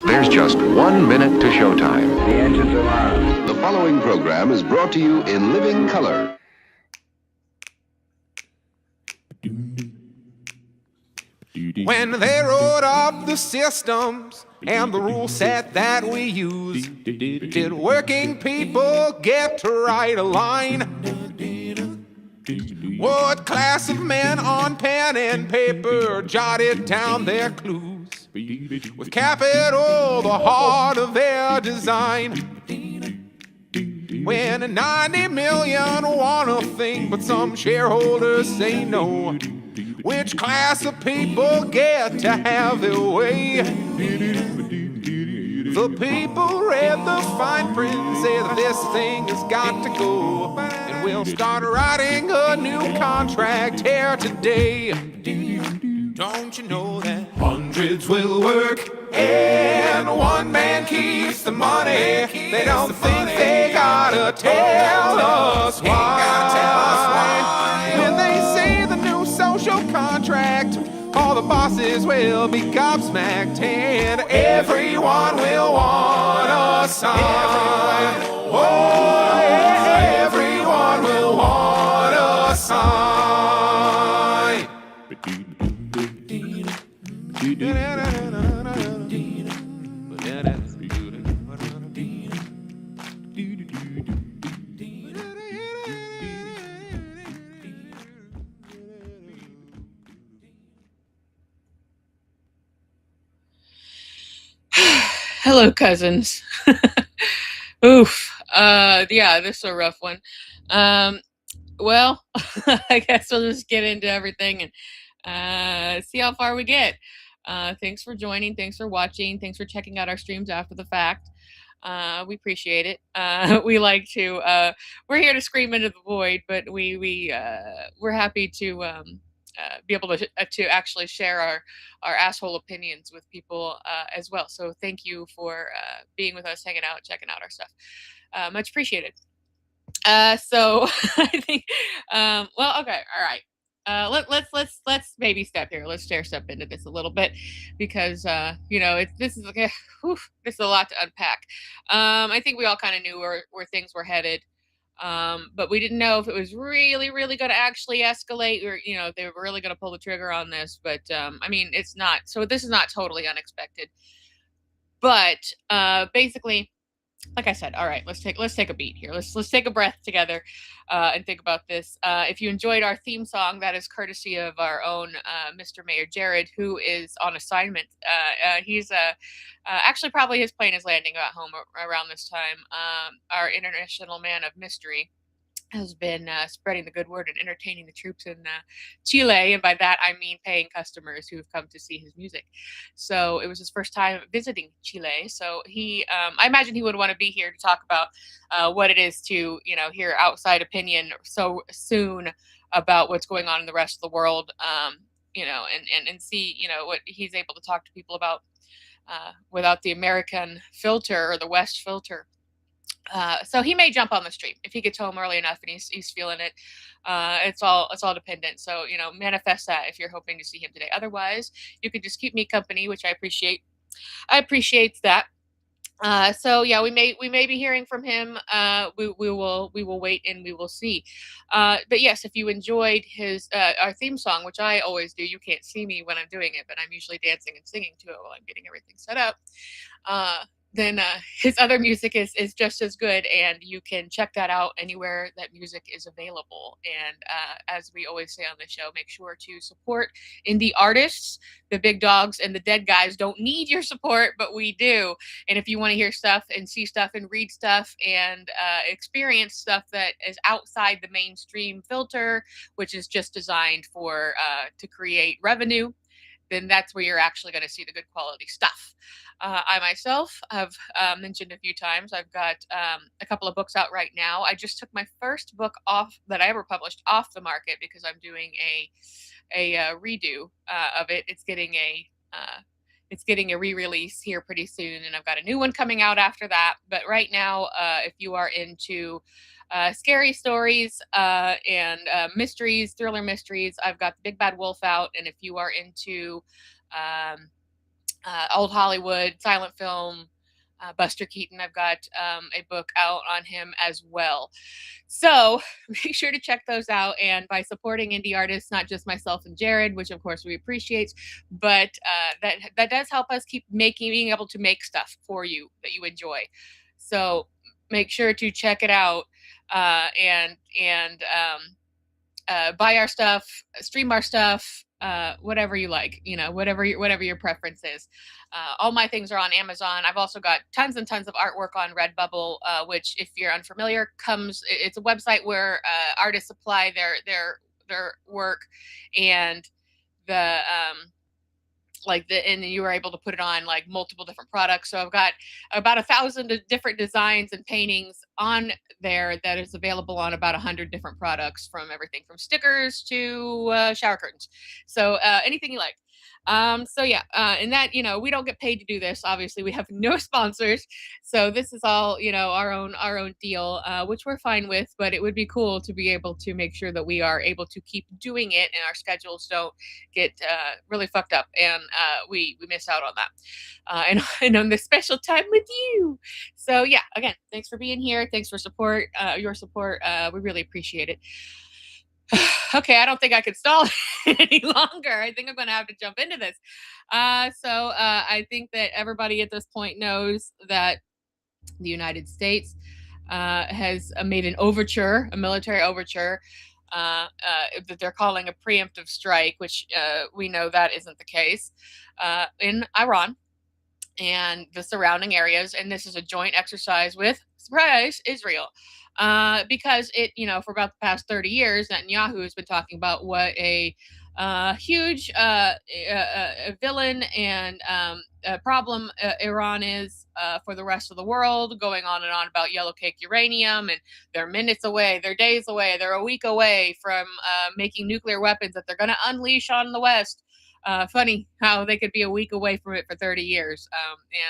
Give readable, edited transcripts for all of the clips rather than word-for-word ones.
There's just 1 minute to showtime. The engines are on. The following program is brought to you in living color. When they wrote up the systems and the rule set that we use, did working people get to write a line? What class of men on pen and paper jotted down their clues? With capital, the heart of their design. When 90 million want a thing, but some shareholders say no, which class of people get to have their way? The people read the fine print, say that this thing has got to go, and we'll start writing a new contract here today. Don't you know that hundreds will work and one man keeps the money? They don't think they gotta tell us why. When they say the new social contract, all the bosses will be gobsmacked and everyone will want a sign. Oh, yeah, everyone will want a sign. Hello, cousins. Oof. Yeah, this is a rough one. Well, I guess we'll just get into everything and see how far we get. Thanks for joining. Thanks for watching. Thanks for checking out our streams after the fact. We appreciate it. We like to. We're here to scream into the void, but we're happy to be able to actually share our asshole opinions with people as well. So thank you for being with us, hanging out, checking out our stuff. Much appreciated. So I think. Well, okay, all right. Let's baby step here. Let's stair step into this a little bit because this is like this is a lot to unpack. I think we all kind of knew where things were headed. But we didn't know if it was really going to actually escalate, or they were really going to pull the trigger on this. But I mean, it's not. So this is not totally unexpected. But basically, like I said, all right, let's take a beat here. Let's take a breath together and think about this. If you enjoyed our theme song, that is courtesy of our own Mr. Mayor Jared, who is on assignment. He's actually probably his plane is landing at home around this time. Our international man of mystery has been spreading the good word and entertaining the troops in Chile. And by that, I mean paying customers who have come to see his music. So it was his first time visiting Chile. So I imagine he would want to be here to talk about what it is to, hear outside opinion so soon about what's going on in the rest of the world, and see, what he's able to talk to people about without the American filter or the West filter. So he may jump on the stream if he gets home early enough and he's feeling it. It's all dependent. So manifest that if you're hoping to see him today. Otherwise, you could just keep me company, which I appreciate. I appreciate that. So yeah, we may be hearing from him. We will wait and we will see. But yes, if you enjoyed our theme song, which I always do, you can't see me when I'm doing it, but I'm usually dancing and singing to it while I'm getting everything set up. Then his other music is just as good, and you can check that out anywhere that music is available. And as we always say on the show, make sure to support indie artists. The big dogs and the dead guys don't need your support, but we do. And if you want to hear stuff and see stuff and read stuff and experience stuff that is outside the mainstream filter, which is just designed for to create revenue, then that's where you're actually going to see the good quality stuff. I myself have mentioned a few times, I've got a couple of books out right now. I just took my first book off that I ever published off the market because I'm doing a redo of it. It's getting a re-release here pretty soon, and I've got a new one coming out after that. But right now, if you are into scary stories and mysteries, thriller mysteries, I've got The Big Bad Wolf out. And if you are into old Hollywood, silent film, Buster Keaton. I've got a book out on him as well. So make sure to check those out. And by supporting indie artists, not just myself and Jared, which of course we appreciate, but that does help us keep being able to make stuff for you that you enjoy. So make sure to check it out and buy our stuff, stream our stuff, whatever you like, whatever your preference is. All my things are on Amazon. I've also got tons and tons of artwork on Redbubble, which, if you're unfamiliar, it's a website where artists supply their work, and and you were able to put it on like multiple different products. So I've got about 1,000 different designs and paintings on there that is available on about 100 different products, from everything from stickers to shower curtains. So anything you like. So yeah, and that, we don't get paid to do this. Obviously, we have no sponsors, so this is all, our own deal, which we're fine with. But it would be cool to be able to make sure that we are able to keep doing it, and our schedules don't get really fucked up, and we miss out on that, and on this special time with you. So yeah, again, thanks for being here. Thanks for your support. We really appreciate it. Okay, I don't think I could stall any longer. I think I'm going to have to jump into this. So I think that everybody at this point knows that the United States has made a military overture, that they're calling a preemptive strike, which we know that isn't the case, in Iran and the surrounding areas. And this is a joint exercise with, surprise, Israel. Because for about the past 30 years, Netanyahu has been talking about what a huge villain and a problem Iran is for the rest of the world, going on and on about yellow cake uranium, and they're minutes away, they're days away, they're a week away from making nuclear weapons that they're going to unleash on the West. Funny how they could be a week away from it for 30 years.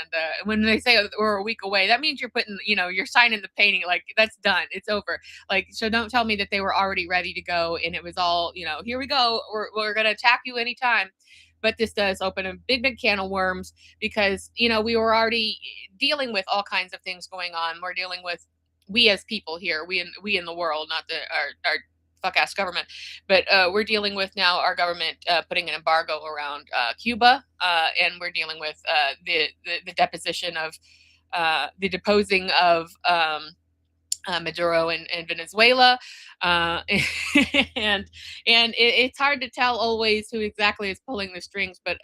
And when they say we're a week away, that means you're putting, you're signing the painting, like that's done. It's over. Like, so don't tell me that they were already ready to go and it was all, here we go. We're going to attack you anytime. But this does open a big can of worms, because, we were already dealing with all kinds of things going on. We're dealing with, we as people here, we in the world, not our fuck ass government, but we're dealing with now our government putting an embargo around Cuba, and we're dealing with the deposition of the deposing of Maduro in Venezuela, and it's hard to tell always who exactly is pulling the strings, but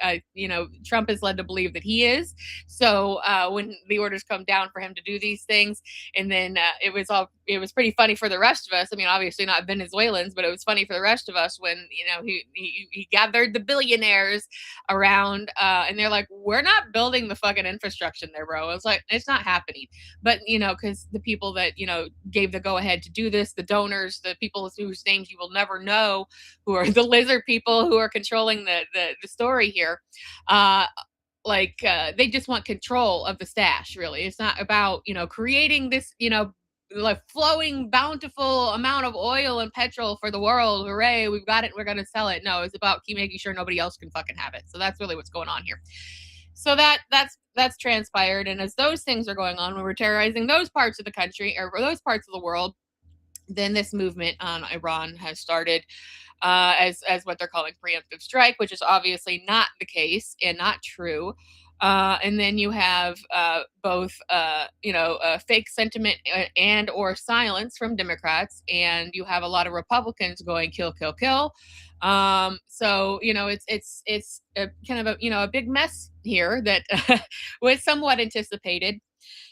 Trump is led to believe that he is. So when the orders come down for him to do these things, and then it was pretty funny for the rest of us. I mean, obviously not Venezuelans, but it was funny for the rest of us when he gathered the billionaires around, and they're like, "We're not building the fucking infrastructure there, bro." It's like, it's not happening. But because the people that gave the go ahead to do this, the donors, the people whose names you will never know, who are the lizard people who are controlling the story here, they just want control of the stash. Really, it's not about creating this like flowing bountiful amount of oil and petrol for the world. Hooray, we've got it, we're going to sell it. No, it's about making sure nobody else can fucking have it. So that's really what's going on here. So that's transpired, and as those things are going on, when we're terrorizing those parts of the country or those parts of the world, then this movement on Iran has started, as what they're calling preemptive strike, which is obviously not the case and not true. And then you have both, fake sentiment and or silence from Democrats, and you have a lot of Republicans going kill, kill, kill. So it's a kind of a big mess here that was somewhat anticipated.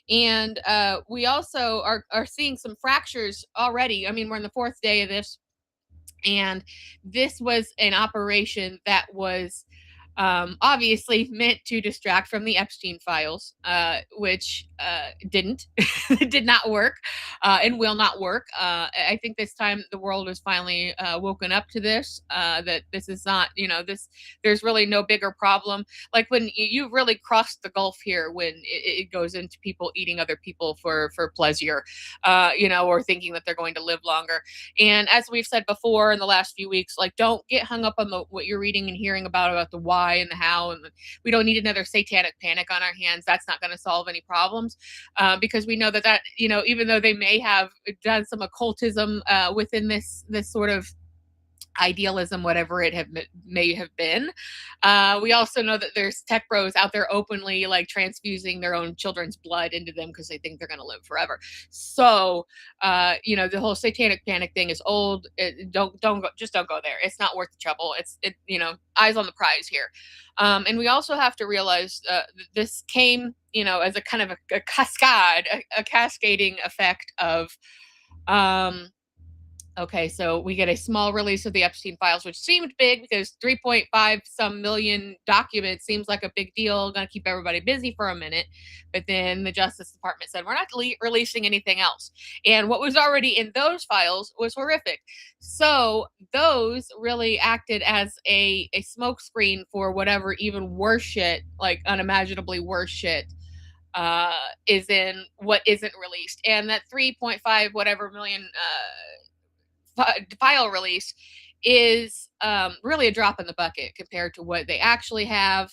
And we also are seeing some fractures already. I mean, we're in the 4th day of this, and this was an operation that was obviously meant to distract from the Epstein files, which did not work, and will not work. I think this time the world has finally woken up to this, that this is not, there's really no bigger problem. Like when you really crossed the gulf here, when it goes into people eating other people for pleasure, or thinking that they're going to live longer. And as we've said before in the last few weeks, like, don't get hung up on what you're reading and hearing about the why why and the how, and we don't need another satanic panic on our hands. That's not going to solve any problems, because we know that even though they may have done some occultism within this sort of idealism, whatever it may have been. We also know that there's tech bros out there openly like transfusing their own children's blood into them because they think they're going to live forever. So, the whole satanic panic thing is old. Don't go there. It's not worth the trouble. Eyes on the prize here. And we also have to realize this came, as a kind of a cascade, a cascading effect of, okay, so we get a small release of the Epstein files, which seemed big because 3.5 some million documents seems like a big deal, going to keep everybody busy for a minute. But then the Justice Department said, we're not releasing anything else. And what was already in those files was horrific. So those really acted as a smokescreen for whatever even worse shit, like unimaginably worse shit, is in what isn't released. And that 3.5 whatever million file release is really a drop in the bucket compared to what they actually have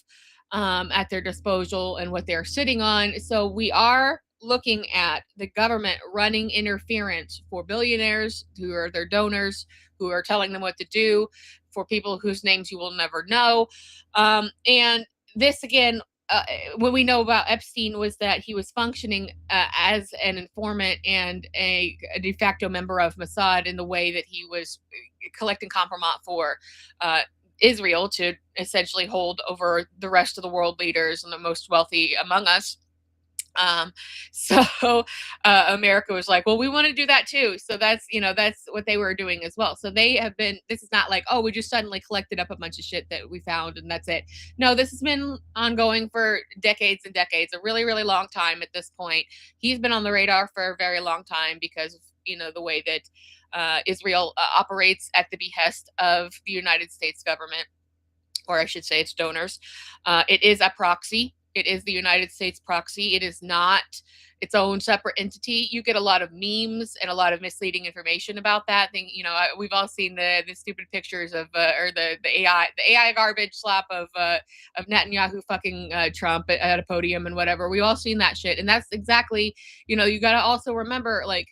at their disposal and what they're sitting on. So we are looking at the government running interference for billionaires who are their donors, who are telling them what to do, for people whose names you will never know. And this, again, what we know about Epstein was that he was functioning as an informant and a de facto member of Mossad in the way that he was collecting compromat for Israel to essentially hold over the rest of the world leaders and the most wealthy among us. So America was like, well, we want to do that too. So that's what they were doing as well. So they have been, this is not like, oh, we just suddenly collected up a bunch of shit that we found and that's it. No, this has been ongoing for decades and decades, a really, really long time at this point. He's been on the radar for a very long time because of, the way that Israel operates at the behest of the United States government, or I should say its donors. It is a proxy. It is the United States proxy. It is not its own separate entity. You get a lot of memes and a lot of misleading information about that thing. We've all seen the stupid pictures of or the AI garbage slap of Netanyahu fucking Trump at a podium and whatever. We've all seen that shit, and that's exactly, you got to also remember, like,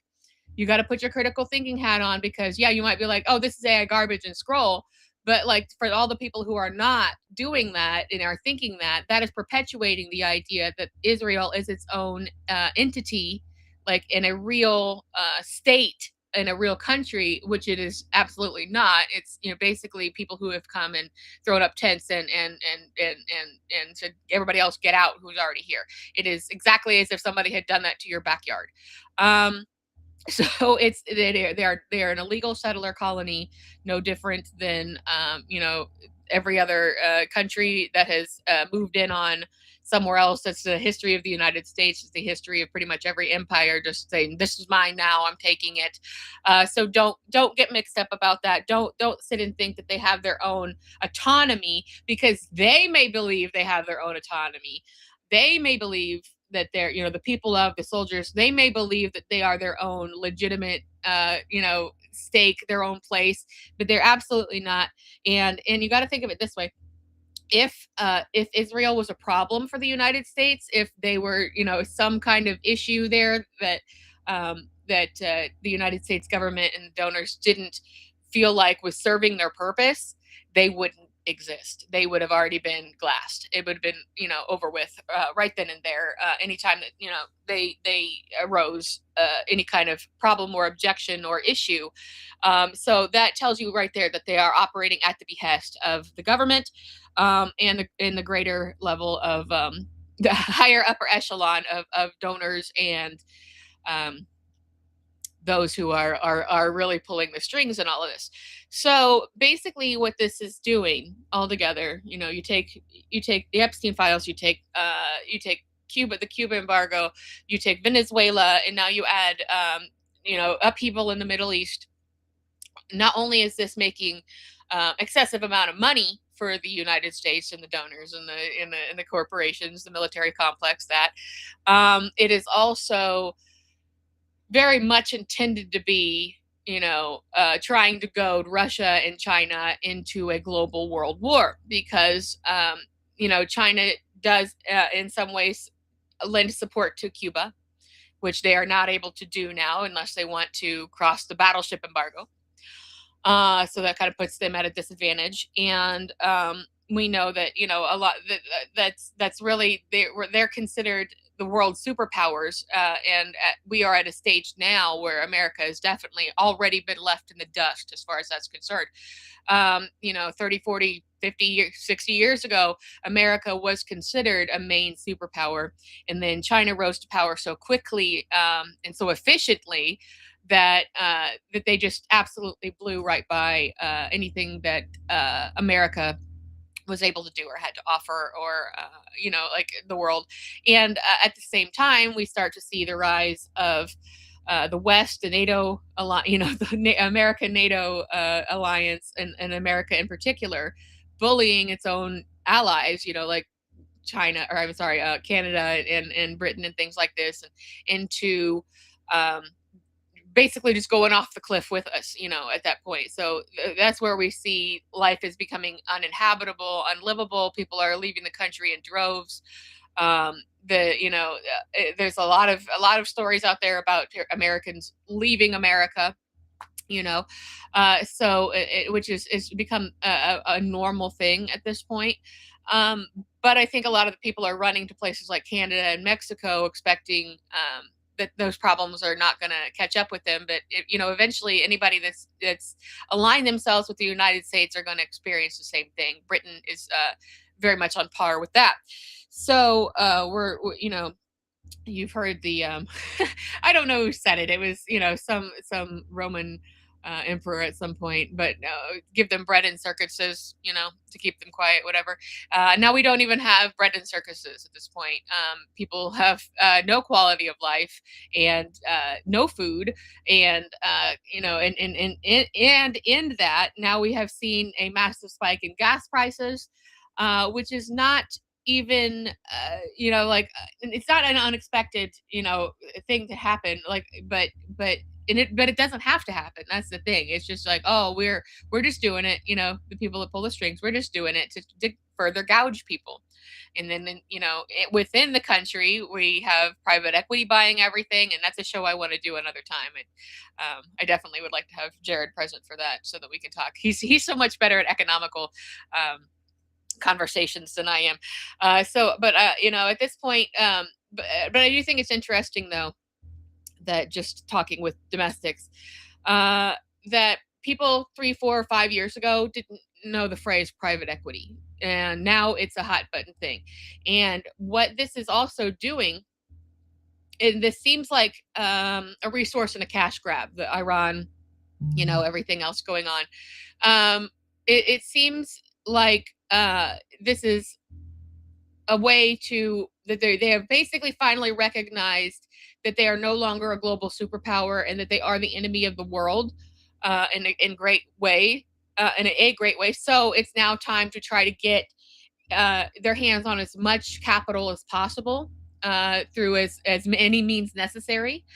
you got to put your critical thinking hat on, because you might be like, oh, this is AI garbage, and scroll. But like, for all the people who are not doing that and are thinking that is perpetuating the idea that Israel is its own entity, like in a real state, in a real country, which it is absolutely not. It's basically people who have come and thrown up tents and said everybody else get out who's already here. It is exactly as if somebody had done that to your backyard. So they're an illegal settler colony, no different than every other country that has moved in on somewhere else. That's the history of the United States. It's the history of pretty much every empire, just saying, this is mine now, I'm taking it. So don't get mixed up about that. Don't sit and think that they have their own autonomy, because they may believe they have their own autonomy. They may believe that they're, the people of the soldiers, they may believe that they are their own legitimate, stake, their own place, but they're absolutely not. And you got to think of it this way. If Israel was a problem for the United States, if they were, some kind of issue there that the United States government and donors didn't feel like was serving their purpose, they wouldn't exist. They would have already been glassed. It would have been, over with right then and there. Anytime that, they arose any kind of problem or objection or issue. So that tells you right there that they are operating at the behest of the government, and in the greater level of the higher upper echelon of donors and those who are really pulling the strings and all of this. So basically what this is doing altogether, you take the Epstein files, you take Cuba, the Cuba embargo, you take Venezuela, and now you add upheaval in the Middle East. Not only is this making excessive amount of money for the United States and the donors and the corporations, the military complex, that it is also very much intended to be trying to goad Russia and China into a global world war because, China does, in some ways, lend support to Cuba, which they are not able to do now unless they want to cross the battleship embargo. So that kind of puts them at a disadvantage. And we know that a lot that's really they're considered the world superpowers, and we are at a stage now where America has definitely already been left in the dust as far as that's concerned. 30, 40, 50, 60 years ago, America was considered a main superpower. And then China rose to power so quickly and so efficiently that they just absolutely blew right by anything that America was able to do or had to offer, or like the world. And at the same time, we start to see the rise of the West, the NATO, the American NATO alliance, and America in particular, bullying its own allies, like China, or I'm sorry, Canada and Britain and things like this, and into basically just going off the cliff with us, at that point. So that's where we see life is becoming uninhabitable, unlivable. People are leaving the country in droves. There's a lot of stories out there about Americans leaving America, which is become a normal thing at this point. But I think a lot of the people are running to places like Canada and Mexico, expecting that those problems are not going to catch up with them. But eventually, anybody that's aligned themselves with the United States are going to experience the same thing. Britain is very much on par with that. So we're you've heard the I don't know who said it. It was some Roman emperor at some point, but give them bread and circuses, to keep them quiet, whatever. Now we don't even have bread and circuses at this point. People have no quality of life and no food, and and in that, now we have seen a massive spike in gas prices, which is not even it's not an unexpected thing to happen, but it doesn't have to happen. That's the thing. It's just like, oh, we're just doing it, the people that pull the strings, we're just doing it to further gouge people. And then within the country, we have private equity buying everything, and that's a show I want to do another time. And I definitely would like to have Jared present for that so that we can talk. He's so much better at economical conversations than I am. At this point, but I do think it's interesting, though, that just talking with domestics, that people 3, 4, 5 years ago didn't know the phrase private equity, and now it's a hot button thing. And what this is also doing, and this seems like a resource and a cash grab, the Iran, everything else going on. It seems like this is a way that they have basically finally recognized that they are no longer a global superpower, and that they are the enemy of the world in a great way. So it's now time to try to get their hands on as much capital as possible through as many means necessary,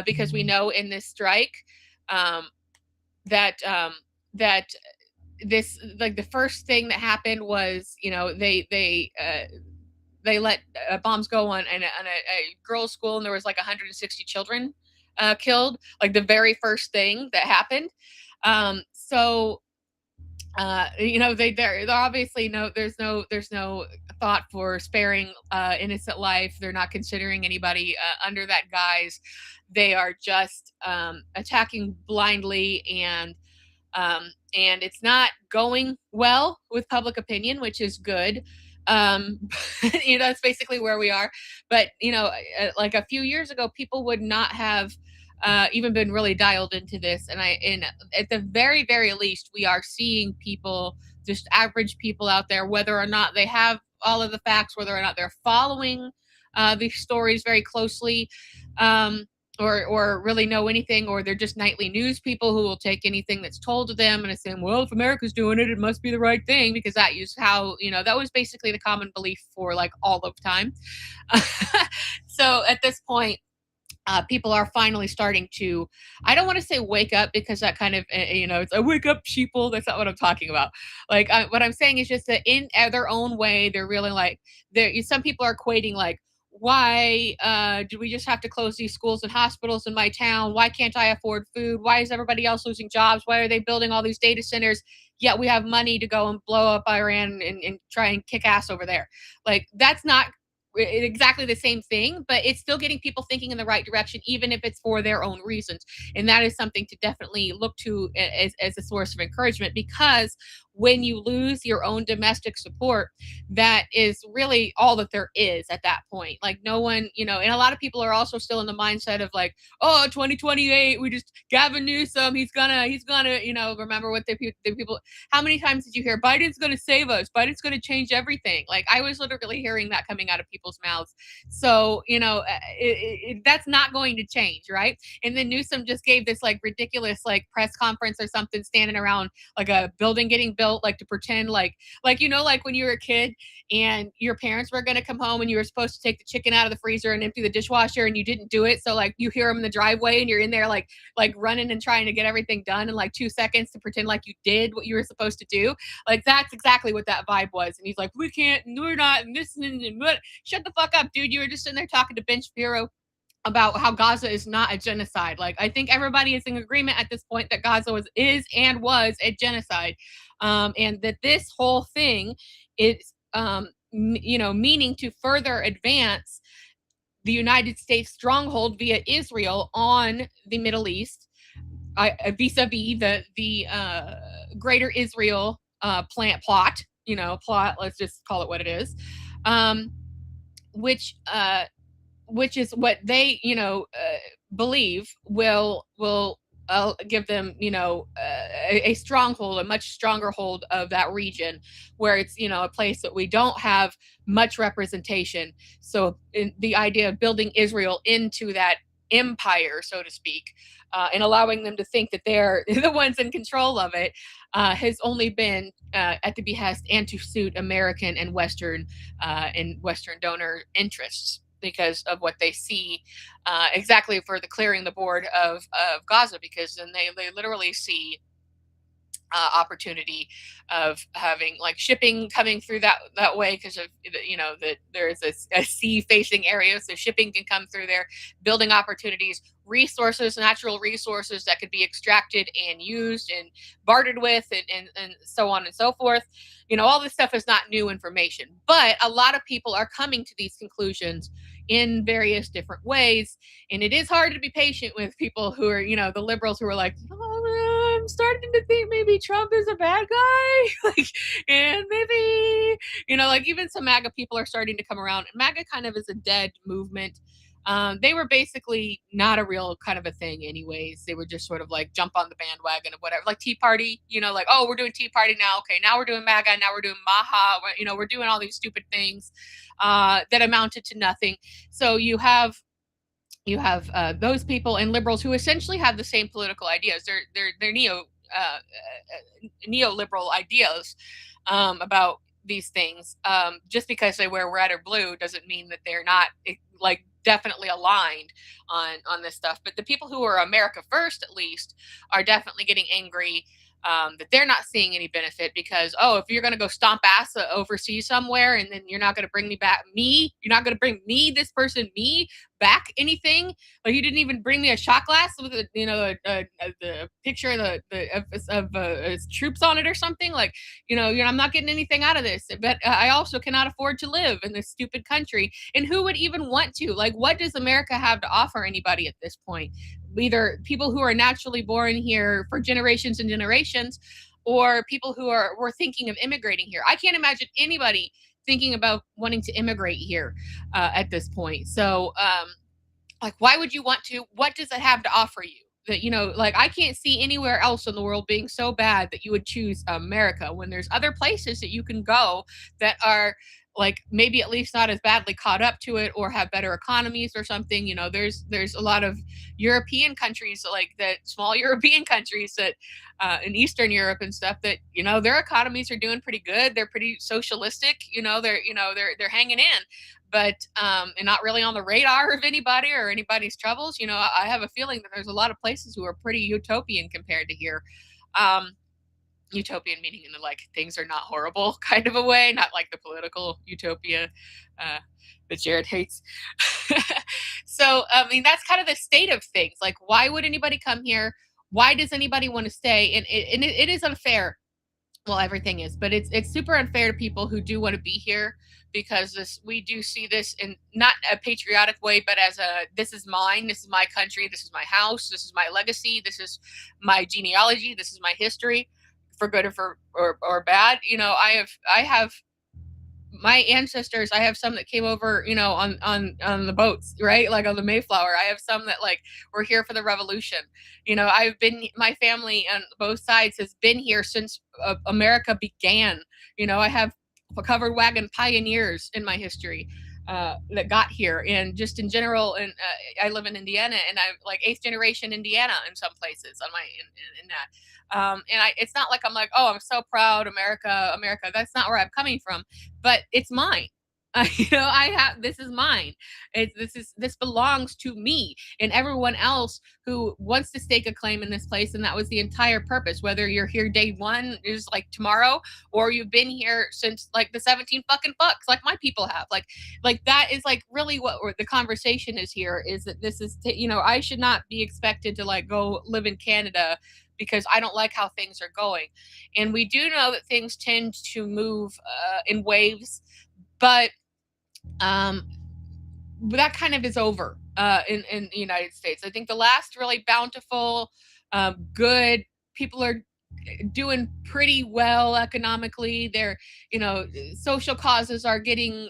because we know in this strike that this, like, the first thing that happened was they let bombs go on a girls' school, and there was like 160 children killed. Like the very first thing that happened. They're obviously there's no thought for sparing innocent life. They're not considering anybody under that guise. They are just attacking blindly, and it's not going well with public opinion, which is good. That's basically where we are. But like a few years ago, people would not have even been really dialed into this. And at the very, very least, we are seeing people, just average people out there, whether or not they have all of the facts, whether or not they're following these stories very closely, or really know anything, or they're just nightly news people who will take anything that's told to them and assume, well, if America's doing it, it must be the right thing, because that is how, that was basically the common belief for like all of time. So at this point, people are finally starting to, I don't want to say wake up, because that kind of, it's a wake up sheeple. That's not what I'm talking about. Like, what I'm saying is just that in their own way, they're really like, some people are equating like, why do we just have to close these schools and hospitals in my town? Why can't I afford food? Why is everybody else losing jobs? Why are they building all these data centers? Yet we have money to go and blow up Iran and try and kick ass over there. Like, that's not exactly the same thing, but it's still getting people thinking in the right direction, even if it's for their own reasons. And that is something to definitely look to as a source of encouragement, because when you lose your own domestic support, that is really all that there is at that point. Like, no one, and a lot of people are also still in the mindset of like, oh, 2028, we just, Gavin Newsom, he's gonna, remember what the people, how many times did you hear Biden's gonna save us? Biden's gonna change everything. Like, I was literally hearing that coming out of people's mouths. So, that's not going to change, right? And then Newsom just gave this like ridiculous like press conference or something, standing around like a building getting built, like to pretend like like when you were a kid and your parents were going to come home and you were supposed to take the chicken out of the freezer and empty the dishwasher and you didn't do it. So like you hear them in the driveway and you're in there like running and trying to get everything done in like 2 seconds to pretend like you did what you were supposed to do. Like, that's exactly what that vibe was. And he's like, we can't, we're not, and this and what. Shut the fuck up, dude. You were just sitting there talking to Ben Shapiro about how Gaza is not a genocide. Like, I think everybody is in agreement at this point that Gaza is and was a genocide, and that this whole thing is, meaning to further advance the United States stronghold via Israel on the Middle East, vis-a-vis the Greater Israel plot. Let's just call it what it is, which is what they believe will give them a stronghold, a much stronger hold of that region, where it's a place that we don't have much representation. So the idea of building Israel into that empire, so to speak, and allowing them to think that they're the ones in control of it, has only been at the behest and to suit American and Western donor interests, because of what they see exactly for the clearing the board of Gaza, because then they literally see opportunity of having like shipping coming through that way, because of that there's a sea facing area, so shipping can come through there, building opportunities, resources, natural resources that could be extracted and used and bartered with, and so on and so forth. All this stuff is not new information, but a lot of people are coming to these conclusions in various different ways, and it is hard to be patient with people who are the liberals who are like, oh, I'm starting to think maybe Trump is a bad guy. And maybe like even some MAGA people are starting to come around. MAGA kind of is a dead movement. They were basically not a real kind of a thing anyways. They would just sort of like jump on the bandwagon of whatever, like Tea Party, like, oh, we're doing Tea Party now. Okay, now we're doing MAGA. Now we're doing Maha. We're doing all these stupid things that amounted to nothing. So you have those people and liberals who essentially have the same political ideas. They're neoliberal ideas about these things. Just because they wear red or blue doesn't mean that they're not like definitely aligned on this stuff. But the people who are America first, at least, are definitely getting angry that they're not seeing any benefit, because, oh, if you're going to go stomp ass overseas somewhere and then you're not going to bring you're not going to bring this person back anything. Like, you didn't even bring me a shot glass with the picture of troops on it or something. Like, I'm not getting anything out of this. But I also cannot afford to live in this stupid country. And who would even want to? Like, what does America have to offer anybody at this point? Either people who are naturally born here for generations and generations, or people who were thinking of immigrating here. I can't imagine anybody thinking about wanting to immigrate here at this point. So, like, why would you want to? What does it have to offer you? That, like, I can't see anywhere else in the world being so bad that you would choose America, when there's other places that you can go that are like maybe at least not as badly caught up to it or have better economies or something. There's a lot of European countries, like that, small European countries that in Eastern Europe and stuff, that their economies are doing pretty good. They're pretty socialistic. They're hanging in, but and not really on the radar of anybody or anybody's troubles. I have a feeling that there's a lot of places who are pretty utopian compared to here. Utopian meaning in the like things are not horrible kind of a way, not like the political utopia that Jared hates. So I mean, that's kind of the state of things. Like, why would anybody come here? Why does anybody want to stay? And it is unfair. Well, everything is, but it's super unfair to people who do want to be here, because we do see this in not a patriotic way, but as this is mine, this is my country, this is my house, this is my legacy, this is my genealogy, this is my history, for good or bad. I have my ancestors. I have some that came over, on the boats, right? Like on the Mayflower. I have some that like were here for the revolution. My family on both sides has been here since America began. I have covered wagon pioneers in my history that got here, and just in general. And I live in Indiana, and I'm like 8th generation Indiana in some places on my in that. It's not like I'm like, oh, I'm so proud, America, America. That's not where I'm coming from, but it's mine. This is mine. This belongs to me and everyone else who wants to stake a claim in this place. And that was the entire purpose. Whether you're here day one, is like tomorrow, or you've been here since like the 17 fucking bucks, like my people have. Like that is like really what the conversation is here. Is that this is I should not be expected to like go live in Canada because I don't like how things are going. And we do know that things tend to move in waves, but that kind of is over in the United States. I think the last really bountiful, good people are doing pretty well economically. Their social causes are getting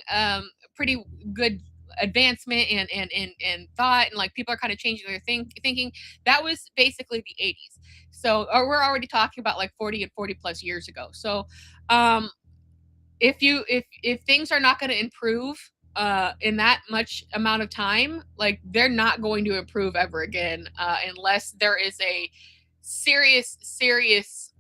pretty good advancement and thought, and like people are kind of changing their thinking. That was basically the 80s. So we're already talking about like 40 and 40 plus years ago. So if things are not going to improve in that much amount of time, like they're not going to improve ever again unless there is a serious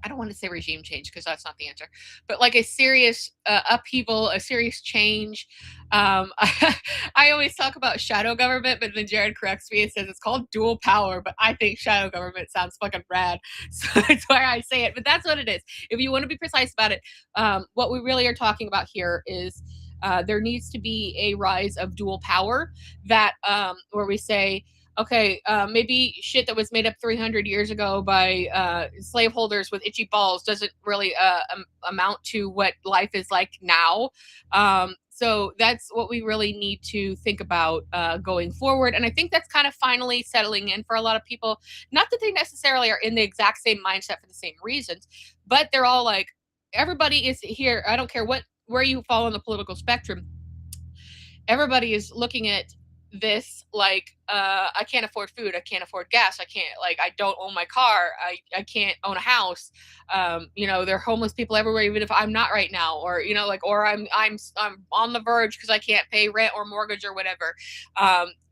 I don't want to say regime change because that's not the answer, but like a serious upheaval, a serious change. I always talk about shadow government, but then Jared corrects me and says it's called dual power, but I think shadow government sounds fucking rad. So that's why I say it, but that's what it is. If you want to be precise about it, what we really are talking about here is there needs to be a rise of dual power that where we say, okay, maybe shit that was made up 300 years ago by slaveholders with itchy balls doesn't really amount to what life is like now. So that's what we really need to think about going forward. And I think that's kind of finally settling in for a lot of people. Not that they necessarily are in the exact same mindset for the same reasons, but they're all like, everybody is here. I don't care where you fall on the political spectrum. Everybody is looking at this like I can't afford food, I can't afford gas, I don't own my car, I can't own a house. There are homeless people everywhere, even if I'm not right now, or or I'm on the verge because I can't pay rent or mortgage or whatever.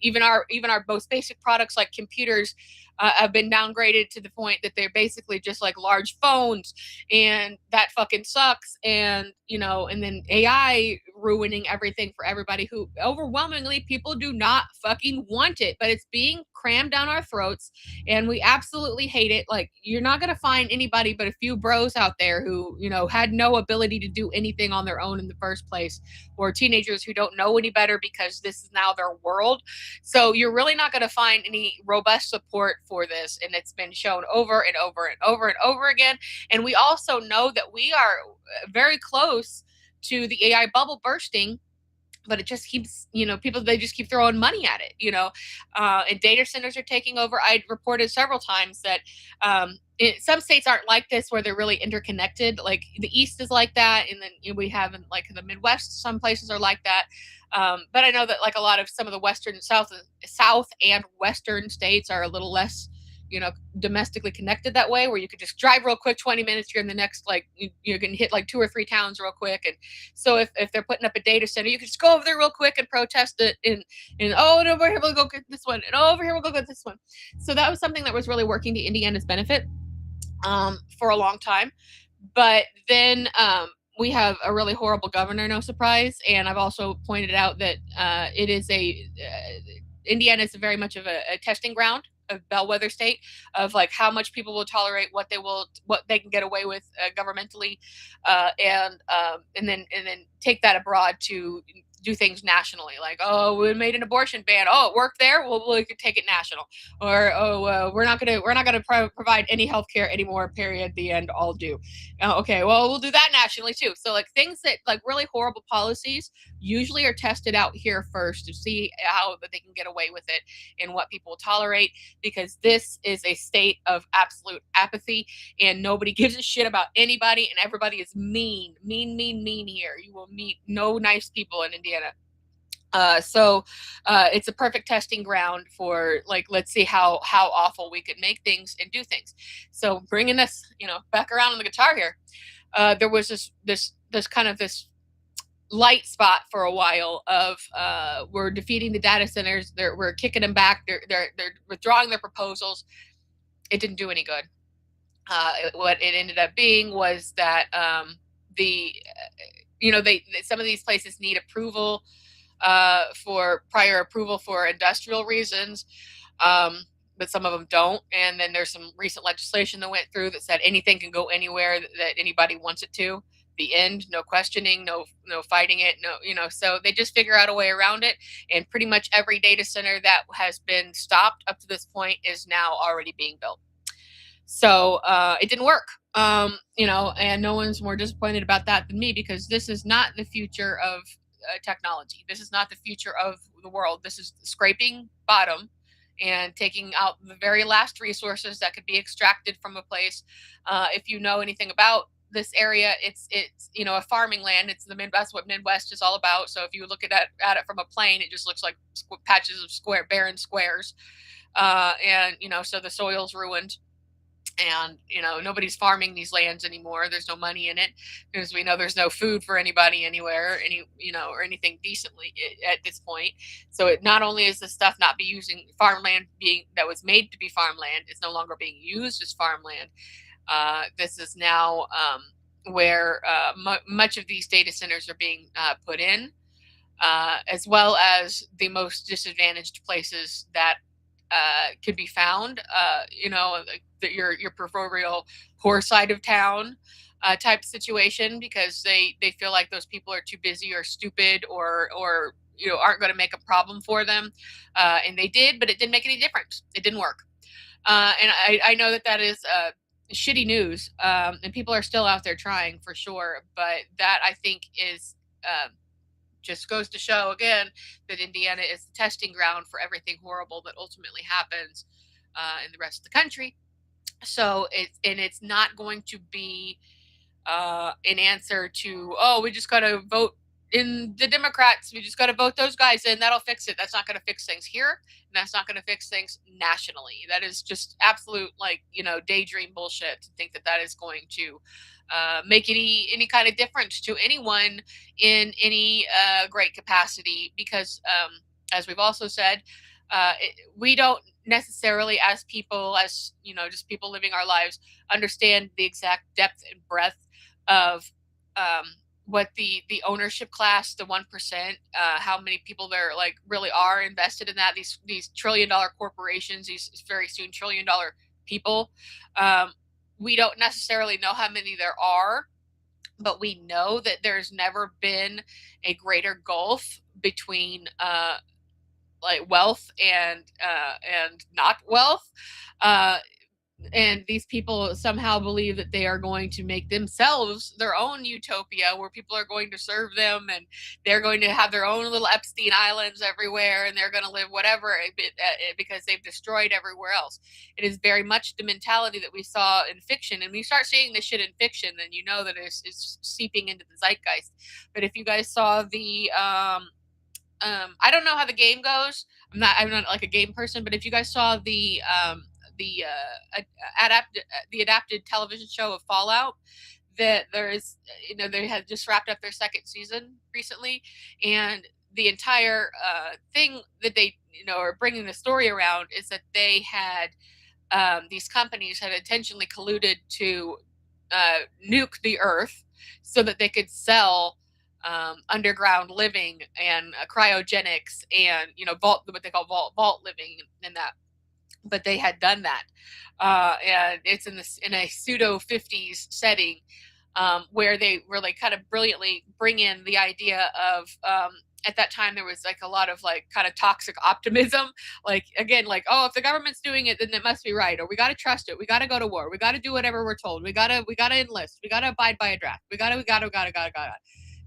Even our most basic products like computers have been downgraded to the point that they're basically just like large phones, and that fucking sucks. And and then AI ruining everything for everybody, who overwhelmingly people do not fucking want it, but it's being crammed down our throats and we absolutely hate it. Like, you're not going to find anybody but a few bros out there who had no ability to do anything on their own in the first place, or teenagers who don't know any better because this is now their world. So you're really not going to find any robust support for this, and it's been shown over and over and over and over again. And we also know that we are very close to the AI bubble bursting, but it just keeps, they just keep throwing money at it, and data centers are taking over. I reported several times that some states aren't like this, where they're really interconnected. Like the East is like that, and then we have in the Midwest, some places are like that. But I know that like a lot of some of the South and Western states are a little less domestically connected that way, where you could just drive real quick, 20 minutes, you're in the next, like, you can hit like 2 or 3 towns real quick. And so if they're putting up a data center, you could just go over there real quick and protest it, and oh, and over here we'll go get this one, and over here we'll go get this one. So that was something that was really working to Indiana's benefit for a long time. But then we have a really horrible governor, no surprise. And I've also pointed out that Indiana is very much of a testing ground, a bellwether state of like how much people will tolerate, what they can get away with governmentally, and then take that abroad to do things nationally. Like, oh, we made an abortion ban. Oh, it worked there. Well, we could take it national. Or, oh, we're not gonna provide any health care anymore. Period. The end. All do. Okay. Well, we'll do that nationally too. So like things that like really horrible policies usually are tested out here first to see how they can get away with it and what people will tolerate, because this is a state of absolute apathy and nobody gives a shit about anybody, and everybody is mean here. You will meet no nice people in Indiana. So it's a perfect testing ground for like, let's see how awful we could make things and do things. So bringing us, back around on the guitar here, there was this kind of this light spot for a while of we're defeating the data centers. We're kicking them back. They're withdrawing their proposals. It didn't do any good. What it ended up being was that some of these places need approval for prior approval for industrial reasons, but some of them don't. And then there's some recent legislation that went through that said anything can go anywhere that anybody wants it to. The end, no questioning, no fighting it, so they just figure out a way around it. And pretty much every data center that has been stopped up to this point is now already being built. So it didn't work, and no one's more disappointed about that than me, because this is not the future of technology. This is not the future of the world. This is scraping bottom and taking out the very last resources that could be extracted from a place. If you know anything about this area, it's a farming land. It's the Midwest. That's what Midwest is all about. So if you look at it from a plane, it just looks like patches of barren squares, and so the soil's ruined. And nobody's farming these lands anymore. There's no money in it, because we know there's no food for anybody anywhere, or anything decently at this point. So it not only is the stuff not be using farmland that was made to be farmland, it's no longer being used as farmland. This is now where much of these data centers are being put in, as well as the most disadvantaged places that could be found. Your proverbial poor side of town type situation, because they feel like those people are too busy or stupid or aren't going to make a problem for them, and they did, but it didn't make any difference. It didn't work, and I know that is shitty news, and people are still out there trying for sure. But that, I think, is just goes to show again that Indiana is the testing ground for everything horrible that ultimately happens in the rest of the country. So it's not going to be an answer to, oh, we just got to vote in the Democrats. We just got to vote those guys in. That'll fix it. That's not going to fix things here. And that's not going to fix things nationally. That is just absolute, daydream bullshit to think that is going to make any kind of difference to anyone in any great capacity. Because as we've also said, we don't necessarily, as people, just people living our lives, understand the exact depth and breadth of what the ownership class, the 1%, how many people there really are invested in that. These $1 trillion corporations, these very soon $1 trillion people. We don't necessarily know how many there are, but we know that there's never been a greater gulf between wealth and not wealth. And these people somehow believe that they are going to make themselves their own utopia, where people are going to serve them, and they're going to have their own little Epstein islands everywhere, and they're going to live whatever, because they've destroyed everywhere else. It is very much the mentality that we saw in fiction. And when you start seeing this shit in fiction, then you know that it's seeping into the zeitgeist. But if you guys saw the I don't know how the game goes. I'm not like a game person, but if you guys saw the the adapted television show of Fallout, that they had just wrapped up their second season recently, and the entire thing that they are bringing the story around is that they had these companies had intentionally colluded to nuke the earth so that they could sell underground living and cryogenics and vault, what they call vault living, and that. But they had done that, and it's in a pseudo 50s setting, where they really kind of brilliantly bring in the idea of at that time there was like a lot of like kind of toxic optimism, like again, like, oh, if the government's doing it, then it must be right, or we got to trust it, we got to go to war, we got to do whatever we're told, we got to enlist, we got to abide by a draft, we got to.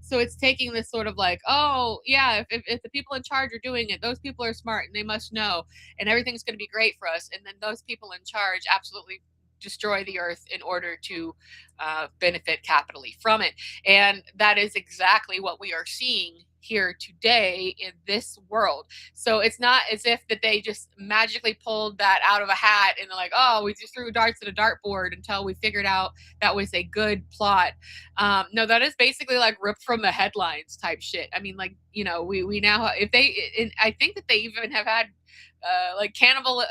So it's taking this sort of like, oh yeah, if the people in charge are doing it, those people are smart and they must know, and everything's going to be great for us, and then those people in charge absolutely destroy the earth in order to benefit capitally from it. And that is exactly what we are seeing here today in this world. So it's not as if that they just magically pulled that out of a hat and they're like, oh, we just threw darts at a dartboard until we figured out that was a good plot. No, that is basically like ripped from the headlines type shit. I mean, like, we now, if they, I think that they even have had like cannibal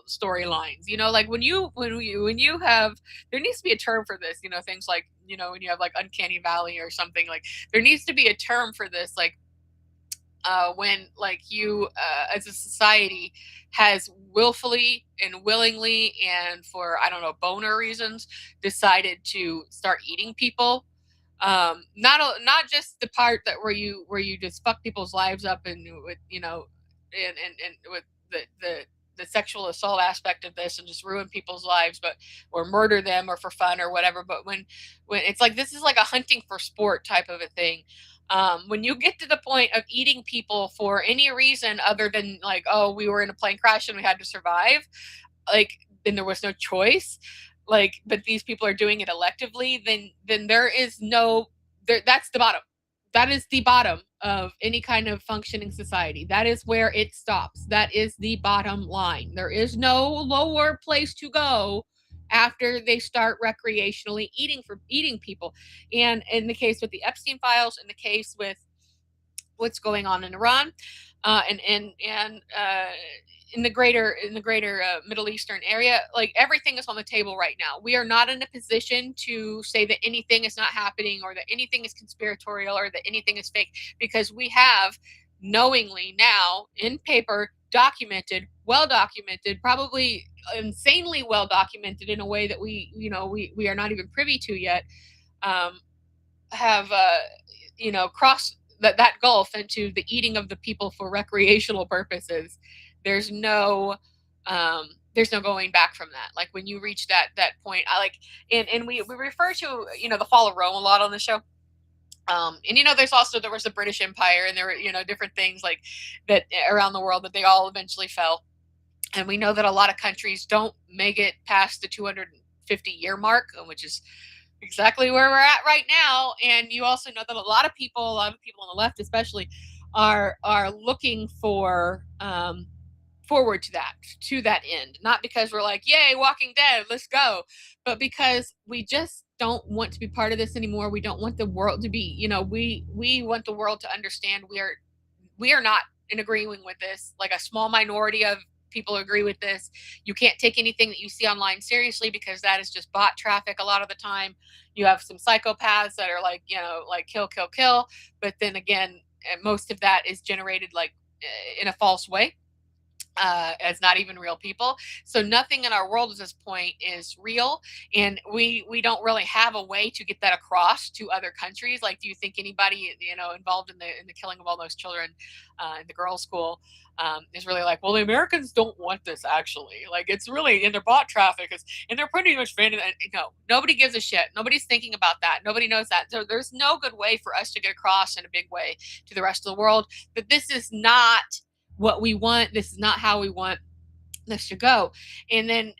storylines, like when you have, there needs to be a term for this, things like, when you have like uncanny valley or something, like there needs to be a term for this, like when like you as a society has willfully and willingly and for, I don't know, boner reasons decided to start eating people. Not just the part that where you just fuck people's lives up and with and with the sexual assault aspect of this and just ruin people's lives, but or murder them or for fun or whatever. But when it's like, this is like a hunting for sport type of a thing. When you get to the point of eating people for any reason other than like, oh, we were in a plane crash and we had to survive, like, then there was no choice, like, but these people are doing it electively, then there is no, that's the bottom. That is the bottom of any kind of functioning society. That is where it stops. That is the bottom line. There is no lower place to go after they start recreationally eating people. And in the case with the Epstein files, in the case with what's going on in Iran, and in the greater Middle Eastern area, like everything is on the table right now. We are not in a position to say that anything is not happening or that anything is conspiratorial or that anything is fake, because we have knowingly now in paper well documented, probably insanely well documented in a way that we are not even privy to yet, have crossed that gulf into the eating of the people for recreational purposes. There's no going back from that. Like when you reach that point, I like, and we refer to the fall of Rome a lot on the show. And there was the British Empire, and there were different things like that around the world that they all eventually fell. And we know that a lot of countries don't make it past the 250-year mark, which is exactly where we're at right now. And you also know that a lot of people on the left especially are looking for forward to that end, not because we're like, yay, Walking Dead, let's go, but because we just don't want to be part of this anymore. We don't want the world to be, we want the world to understand we are not in agreeing with this. Like a small minority of people agree with this. You can't take anything that you see online seriously because that is just bot traffic a lot of the time. You have some psychopaths that are like, like kill, but then again, most of that is generated like in a false way, as not even real people. So nothing in our world at this point is real, and we don't really have a way to get that across to other countries. Like, do you think anybody involved in the killing of all those children in the girls' school is really like, well, the Americans don't want this actually, like it's really in their bot traffic, and they're pretty much fanning that. No, nobody gives a shit. Nobody's thinking about that. Nobody knows that. So there's no good way for us to get across in a big way to the rest of the world that this is not what we want. This is not how we want this to go. And then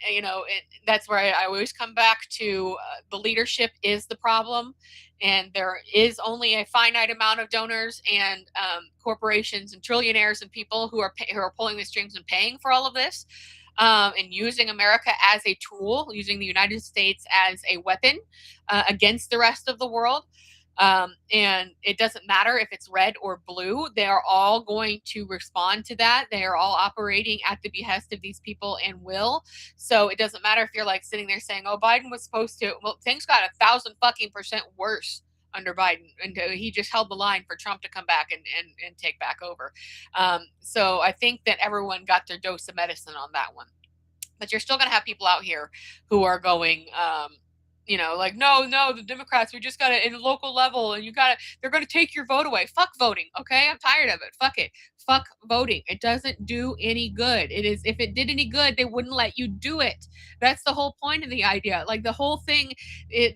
that's where I always come back to the leadership is the problem, and there is only a finite amount of donors and corporations and trillionaires and people who are pulling the strings and paying for all of this. and using America as a tool, using the United States as a weapon against the rest of the world. And it doesn't matter if it's red or blue, they are all going to respond to that. They are all operating at the behest of these people and will. So it doesn't matter if you're like sitting there saying, oh, Biden was supposed to, well, things got 1,000% worse under Biden, and he just held the line for Trump to come back and take back over. So I think that everyone got their dose of medicine on that one. But you're still going to have people out here who are going, like, no, the Democrats, we just got to, in a local level, and they're going to take your vote away. Fuck voting, okay? I'm tired of it. Fuck it. Fuck voting. It doesn't do any good. If it did any good, they wouldn't let you do it. That's the whole point of the idea. Like, the whole thing,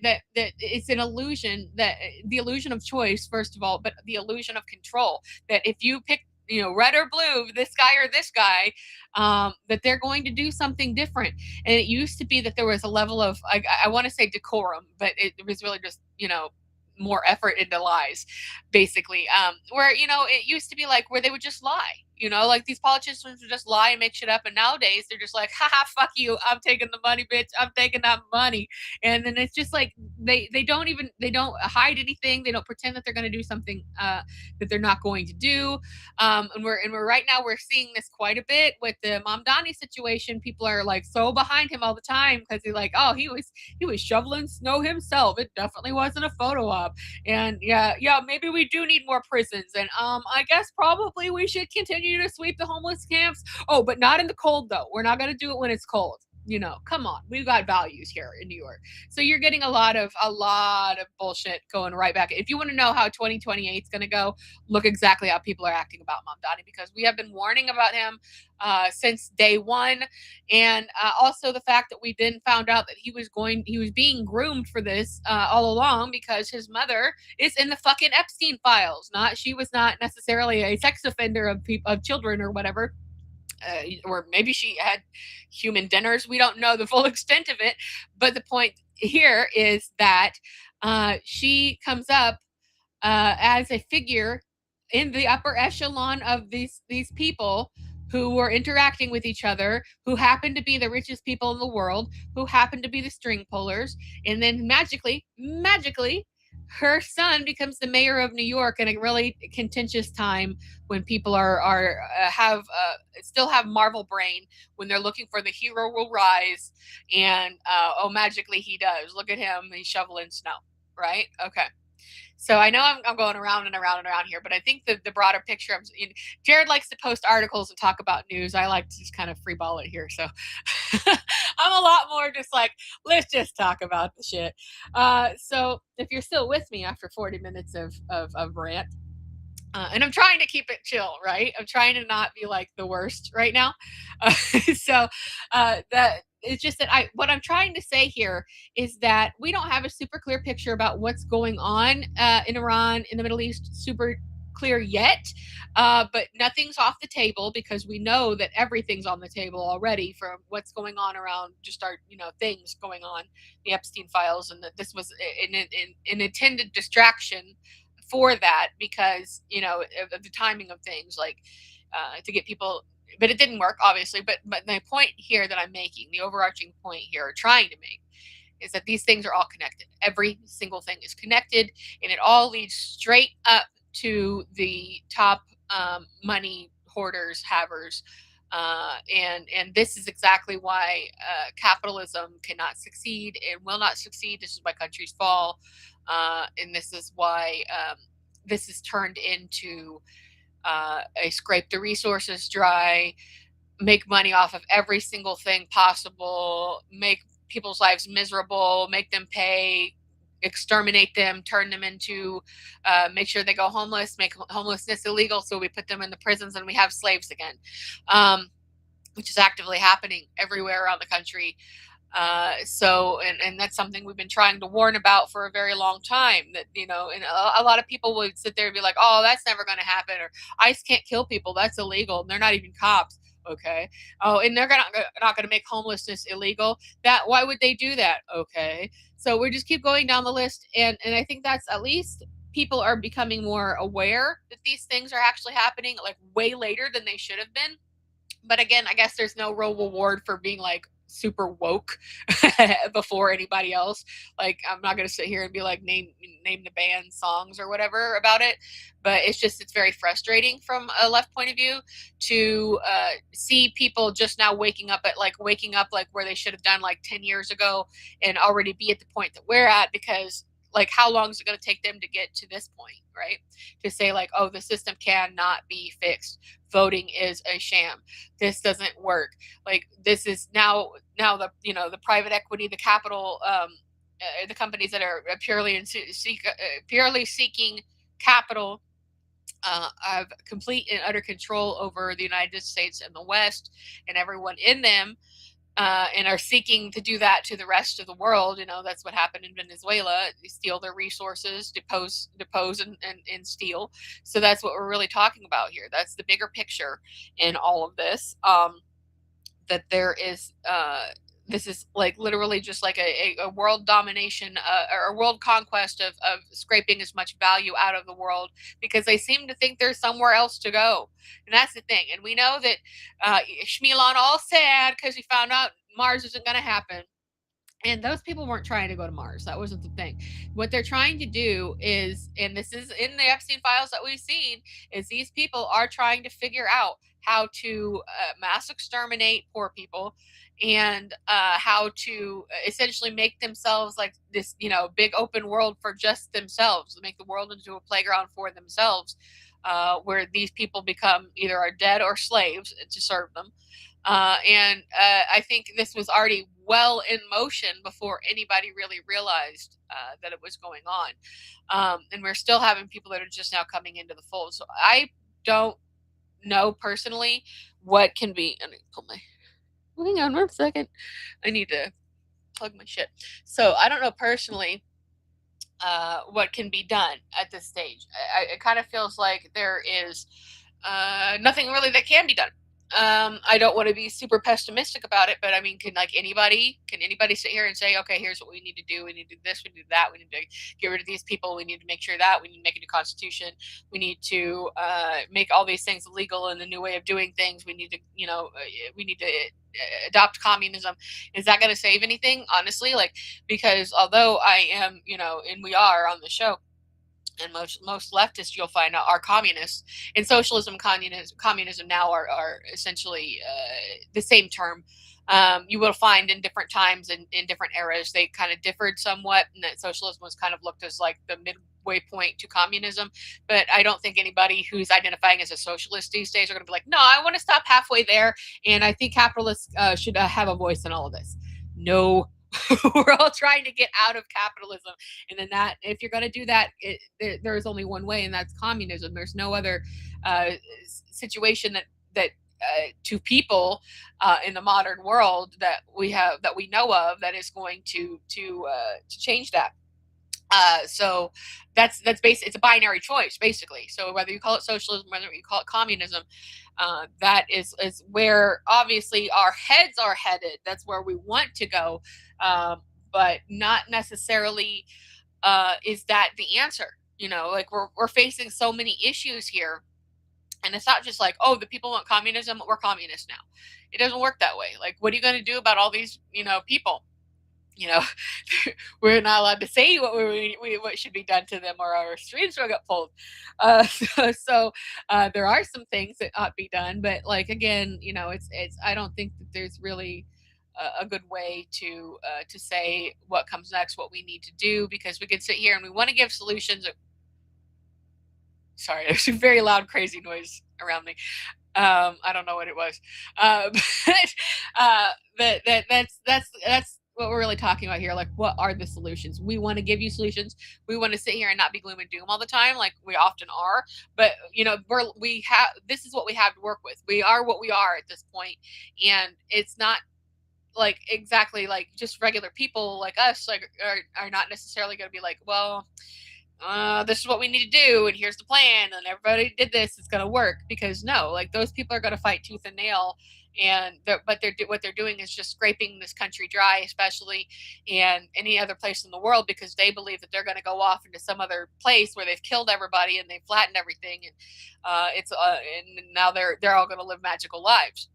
that it's an illusion, that the illusion of choice, first of all, but the illusion of control, that if you pick red or blue, this guy or this guy, that they're going to do something different. And it used to be that there was a level of, I want to say decorum, but it was really just, more effort into lies, basically. Where, it used to be like where they would just lie, like these politicians would just lie and make shit up. And nowadays they're just like, haha, fuck you. I'm taking the money, bitch. I'm taking that money. And then it's just like, they don't hide anything. They don't pretend that they're going to do something, that they're not going to do. And we're right now, we're seeing this quite a bit with the Mamdani situation. People are like so behind him all the time because they're like, oh, he was shoveling snow himself. It definitely wasn't a photo op. And yeah, maybe we do need more prisons. And I guess probably we should continue to sweep the homeless camps. Oh, but not in the cold though. We're not going to do it when it's cold. Come on, we've got values here in New York. So you're getting a lot of bullshit going right back. If you want to know how 2028 is going to go, look exactly how people are acting about Mamdani, because we have been warning about him since day one. And also the fact that we then found out that he was being groomed for this all along, because his mother is in the fucking Epstein files. She was not necessarily a sex offender of children or whatever. Or maybe she had human dinners. We don't know the full extent of it. But the point here is that she comes up as a figure in the upper echelon of these people who were interacting with each other, who happen to be the richest people in the world, who happen to be the string pullers. And then magically, her son becomes the mayor of New York in a really contentious time when people still have Marvel brain, when they're looking for the hero will rise, and magically he does. Look at him, he's shoveling snow, right? Okay. So I know I'm going around and around and around here, but I think the broader picture, Jared likes to post articles and talk about news. I like to just kind of freeball it here. So I'm a lot more just like, let's just talk about the shit. So if you're still with me after 40 minutes of rant, and I'm trying to keep it chill, right? I'm trying to not be like the worst right now. So that it's just that what I'm trying to say here is that we don't have a super clear picture about what's going on in Iran, in the Middle East, super clear yet. But nothing's off the table, because we know that everything's on the table already from what's going on around just our, things going on, the Epstein files, and that this was an intended distraction for that, because of the timing of things, like to get people, but it didn't work, obviously. But the point here that I'm making, the overarching point here, or trying to make, is that these things are all connected. Every single thing is connected, and it all leads straight up to the top money hoarders, havers. And this is exactly why capitalism cannot succeed and will not succeed. This is why countries fall. And this is why this is turned into a scrape the resources dry, make money off of every single thing possible, make people's lives miserable, make them pay, exterminate them, turn them into, make sure they go homeless, make homelessness illegal, so we put them in the prisons and we have slaves again, which is actively happening everywhere around the country. And that's something we've been trying to warn about for a very long time, that, and a lot of people would sit there and be like, oh, that's never going to happen, or ICE can't kill people, that's illegal, and they're not even cops. Okay. Oh, and they're not going to make homelessness illegal. Why would they do that? Okay. So we just keep going down the list. And I think that's, at least people are becoming more aware that these things are actually happening, like way later than they should have been. But again, I guess there's no real reward for being like super woke before anybody else. Like, I'm not going to sit here and be like, name the band songs or whatever about it. But it's very frustrating from a left point of view to see people just now waking up like where they should have done like 10 years ago, and already be at the point that we're at, because like, how long is it going to take them to get to this point, right? To say like, oh, the system cannot be fixed. Voting is a sham. This doesn't work. Like, this is now the, the private equity, the capital, the companies that are purely seeking capital, have complete and utter control over the United States and the West and everyone in them, and are seeking to do that to the rest of the world. That's what happened in Venezuela. They steal their resources, depose and steal. So that's what we're really talking about here. That's the bigger picture in all of this. That there is, this is like literally just like a world domination, or a world conquest of scraping as much value out of the world, because they seem to think there's somewhere else to go. And that's the thing. And we know that Shmilon all sad because he found out Mars isn't going to happen. And those people weren't trying to go to Mars. That wasn't the thing. What they're trying to do is, and this is in the Epstein files that we've seen, is these people are trying to figure out how to mass exterminate poor people, and how to essentially make themselves like this, big open world for just themselves, make the world into a playground for themselves, where these people become either are dead or slaves to serve them. And I think this was already well in motion before anybody really realized that it was going on. And we're still having people that are just now coming into the fold. So I don't know personally what can be. Let me pull my. Hang on 1 second. I need to plug my shit. So I don't know personally what can be done at this stage. It kind of feels like there is nothing really that can be done. I don't want to be super pessimistic about it, but I mean, can anybody sit here and say, okay, here's what we need to do. We need to do this. We need to do that. We need to get rid of these people. We need to make sure that we need to make a new constitution. We need to make all these things illegal and the new way of doing things. We need to, we need to adopt communism. Is that going to save anything? Honestly, because although I am, and we are on the show, and most leftists you'll find out are communists, and socialism, communism now are essentially the same term. You will find in different times and in different eras they kind of differed somewhat, and that socialism was kind of looked as like the midway point to communism. But I don't think anybody who's identifying as a socialist these days are going to be like, no, I want to stop halfway there, and I think capitalists should have a voice in all of this. No. We're all trying to get out of capitalism, and then that, if you're going to do that, there is only one way, and that's communism. There's no other situation that to people in the modern world that we know of that is going to change that. So that's basically, it's a binary choice basically. So whether you call it socialism, whether you call it communism, that is where obviously our heads are headed. That's where we want to go, but not necessarily is that the answer. We're facing so many issues here, and it's not just like, oh, the people want communism, we're communists now. It doesn't work that way. Like, what are you going to do about all these people? We're not allowed to say what should be done to them, or our streams will get pulled. So there are some things that ought to be done, but again, it's I don't think that there's really a good way to say what comes next, what we need to do, because we could sit here and we want to give solutions. Sorry, there's a very loud, crazy noise around me. I don't know what it was, but that's what we're really talking about here. Like, what are the solutions? We want to give you solutions. We want to sit here and not be gloom and doom all the time, like we often are. But this is what we have to work with. We are what we are at this point, and it's not exactly just regular people like us are not necessarily going to be like, well, this is what we need to do, and here's the plan, and everybody did this, it's going to work. Because no, those people are going to fight tooth and nail, and what they're doing is just scraping this country dry, especially, and any other place in the world, because they believe that they're going to go off into some other place where they've killed everybody and they've flattened everything, and and now they're all going to live magical lives.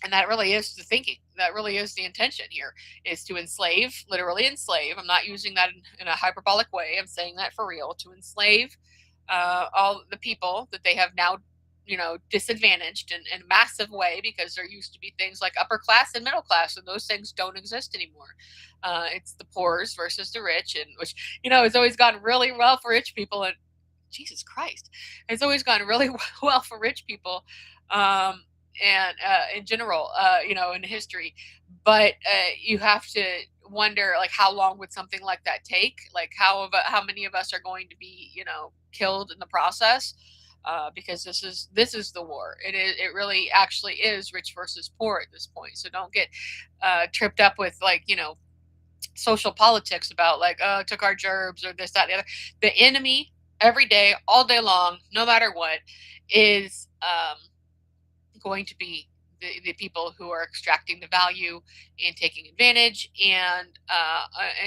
And that really is the thinking. That really is the intention here, is to enslave, literally enslave. I'm not using that in a hyperbolic way. I'm saying that for real, to enslave all the people that they have now, disadvantaged in a massive way, because there used to be things like upper class and middle class, and those things don't exist anymore. It's the poor's versus the rich, and which, has always gone really well for rich people. And Jesus Christ, it's always gone really well for rich people. And in general, in history. But you have to wonder, like, how long would something like that take? Like, how many of us are going to be, killed in the process? Because this is the war. It really actually is rich versus poor at this point. So don't get tripped up with, like, social politics about, like, oh, took our gerbs or this, that, the other. The enemy every day, all day long, no matter what, is going to be the people who are extracting the value and taking advantage and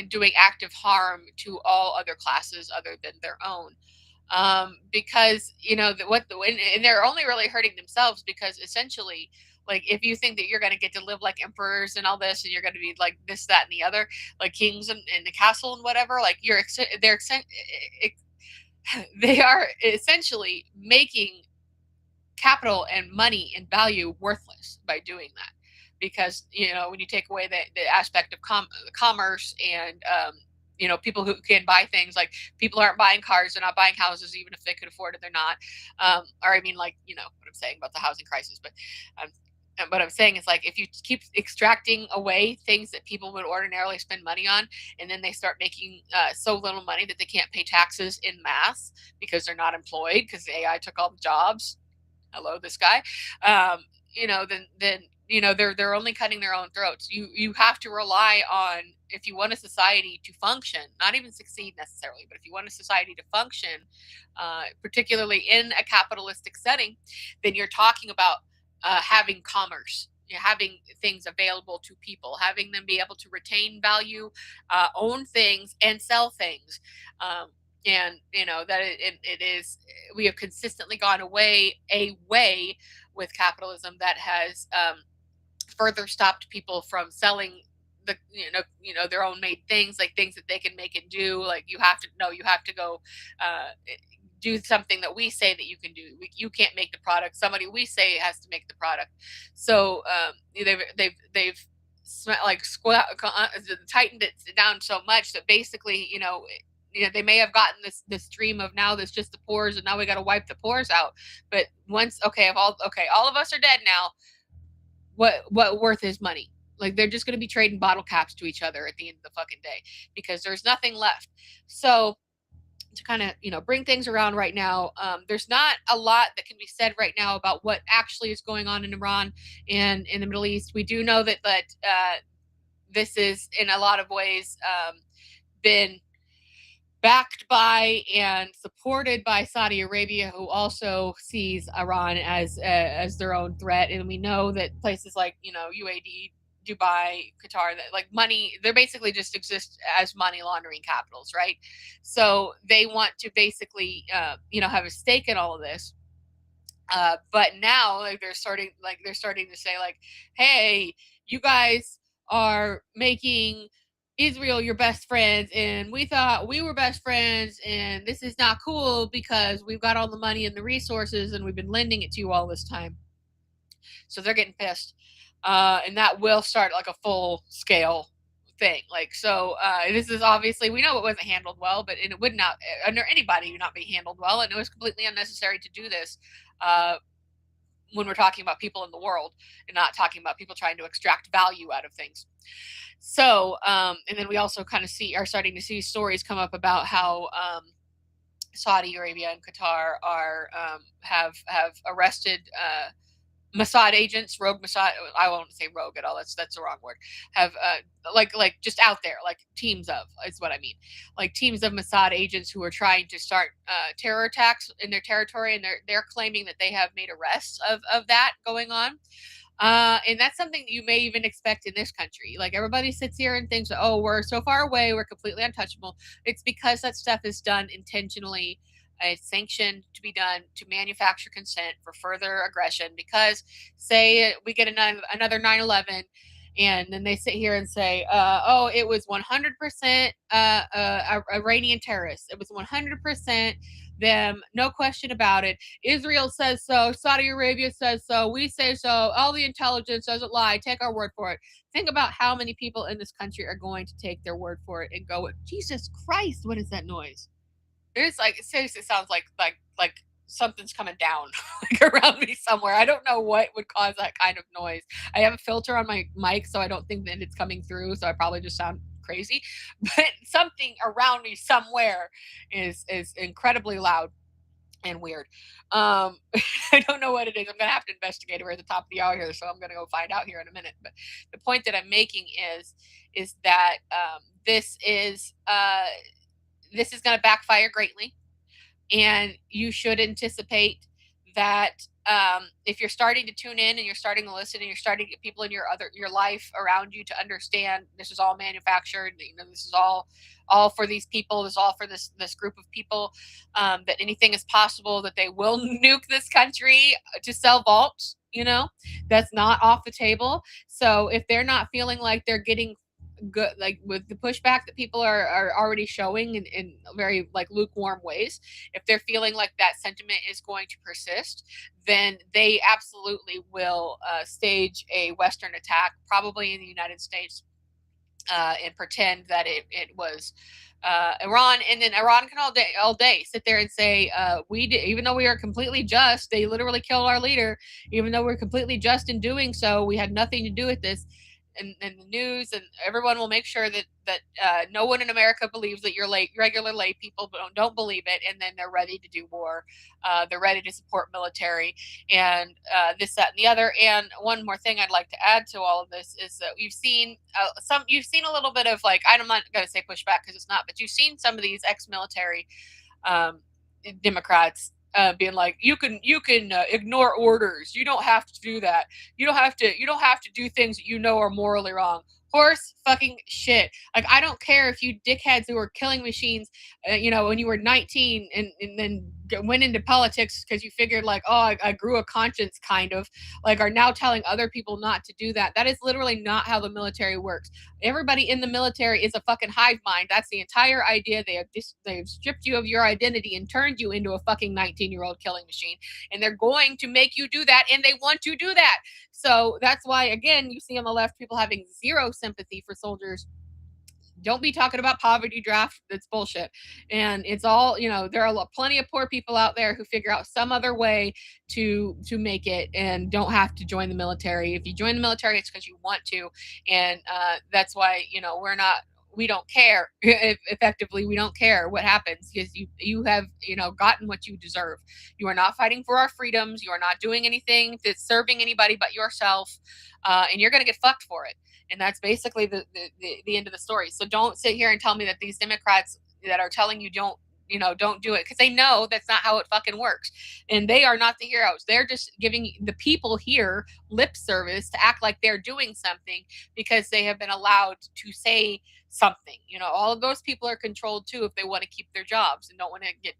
doing active harm to all other classes other than their own. Because and they're only really hurting themselves, because essentially, like, if you think that you're going to get to live like emperors and all this, and you're going to be like this, that, and the other, like kings in the castle and whatever, like they are essentially making capital and money and value worthless by doing that. Because when you take away the aspect of commerce and people who can buy things, like, people aren't buying cars, they're not buying houses, even if they could afford it, they're not. Or I mean, like, what I'm saying about the housing crisis. But what I'm saying is, like, if you keep extracting away things that people would ordinarily spend money on, and then they start making so little money that they can't pay taxes in mass because they're not employed, because the AI took all the jobs. Hello, this guy. Then they're only cutting their own throats. You have to rely on, if you want a society to function, not even succeed necessarily, but if you want a society to function, particularly in a capitalistic setting, then you're talking about having commerce, having things available to people, having them be able to retain value, own things, and sell things. And that it is, we have consistently gone away with capitalism that has further stopped people from selling the their own made things, like things that they can make and do. Like, you have to go do something that we say that you can do. You can't make the product. Somebody we say has to make the product. So they've tightened it down so much that basically, they may have gotten this dream of, now there's just the pores, and now we got to wipe the pores out. But once, all of us are dead now, what worth is money? Like, they're just going to be trading bottle caps to each other at the end of the fucking day, because there's nothing left. So to kind of, bring things around right now, there's not a lot that can be said right now about what actually is going on in Iran and in the Middle East. We do know that this is, in a lot of ways, been backed by and supported by Saudi Arabia, who also sees Iran as their own threat. And we know that places like, UAE, Dubai, Qatar, that, like, money, they basically just exist as money laundering capitals, right? So they want to basically, have a stake in all of this. But now, like, they're starting to say, like, hey, you guys are making Israel your best friends, and we thought we were best friends, and this is not cool because we've got all the money and the resources, and we've been lending it to you all this time. So they're getting pissed, and that will start, like, a full scale thing. Like, so this is obviously, we know it wasn't handled well, but it would not, under anybody, not be handled well, and it was completely unnecessary to do this. When we're talking about people in the world, and not talking about people trying to extract value out of things. So, and then we also kind of are starting to see stories come up about how Saudi Arabia and Qatar have arrested Mossad agents, rogue Mossad. I won't say rogue at all. That's the wrong word. Have like just out there, like teams of, is what I mean. Like teams of Mossad agents who are trying to start terror attacks in their territory, and they're claiming that they have made arrests of that going on. And that's something that you may even expect in this country. Like, everybody sits here and thinks, oh, we're so far away, we're completely untouchable. It's because that stuff is done intentionally a sanction to be done to manufacture consent for further aggression, because say we get another 9/11, and then they sit here and say, oh, it was 100% Iranian terrorists. It was 100% them, no question about it. Israel says so. Saudi Arabia says so. We say so. All the intelligence doesn't lie. Take our word for it. Think about how many people in this country are going to take their word for it and go, Jesus Christ, what is that noise? It's like, it seriously sounds like something's coming down like around me somewhere. I don't know what would cause that kind of noise. I have a filter on my mic, so I don't think that it's coming through, so I probably just sound crazy. But something around me somewhere is incredibly loud and weird. I don't know what it is. I'm gonna have to investigate it. We're at the top of the hour here, so I'm gonna go find out here in a minute. But the point that I'm making is that this is going to backfire greatly, and you should anticipate that if you're starting to tune in and you're starting to listen and you're starting to get people in your life around you to understand this is all manufactured, this is all for these people, this is all for this group of people, that anything is possible, that they will nuke this country to sell vaults, that's not off the table. So if they're not feeling like they're getting good, like with the pushback that people are already showing in very like lukewarm ways, if they're feeling like that sentiment is going to persist, then they absolutely will stage a Western attack, probably in the United States, and pretend that it was Iran, and then Iran can all day sit there and say, we did, even though we are completely just, they literally killed our leader, even though we're completely just in doing so, we had nothing to do with this. And the news and everyone will make sure that no one in America believes that you're regular lay people don't believe it, and then they're ready to do war. They're ready to support military and this, that, and the other. And one more thing I'd like to add to all of this is that you've seen a little bit of, like, I'm not going to say pushback because it's not, but you've seen some of these ex-military Democrats being like, you can ignore orders. You don't have to do that. You don't have to do things that are morally wrong. Horse fucking shit. Like, I don't care if you dickheads who were killing machines, when you were 19 and then went into politics because you figured like, oh, I grew a conscience, kind of, like, are now telling other people not to do that. That is literally not how the military works. Everybody in the military is a fucking hive mind. That's the entire idea. They've stripped you of your identity and turned you into a fucking 19-year-old killing machine. And they're going to make you do that, and they want to do that. So that's why, again, you see on the left people having zero sympathy for soldiers. Don't be talking about poverty draft. That's bullshit. And it's all, there are plenty of poor people out there who figure out some other way to make it and don't have to join the military. If you join the military, it's because you want to. And that's why, we don't care. Effectively, we don't care what happens, because you have gotten what you deserve. You are not fighting for our freedoms. You are not doing anything that's serving anybody but yourself, and you're going to get fucked for it. And that's basically the end of the story. So don't sit here and tell me that these Democrats that are telling you don't do it, because they know that's not how it fucking works. And they are not the heroes. They're just giving the people here lip service to act like they're doing something because they have been allowed to say something. All of those people are controlled too if they want to keep their jobs and don't want to get,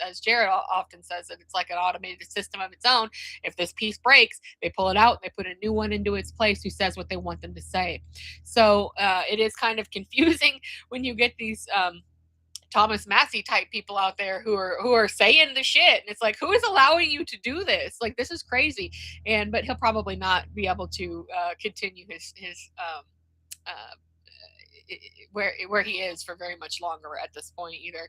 as Jared often says, that it's like an automated system of its own. If this piece breaks, they pull it out and they put a new one into its place who says what they want them to say. So it is kind of confusing when you get these Thomas Massey type people out there who are saying the shit, and it's like, who is allowing you to do this? Like, this is crazy. But he'll probably not be able to continue his where he is for very much longer at this point either.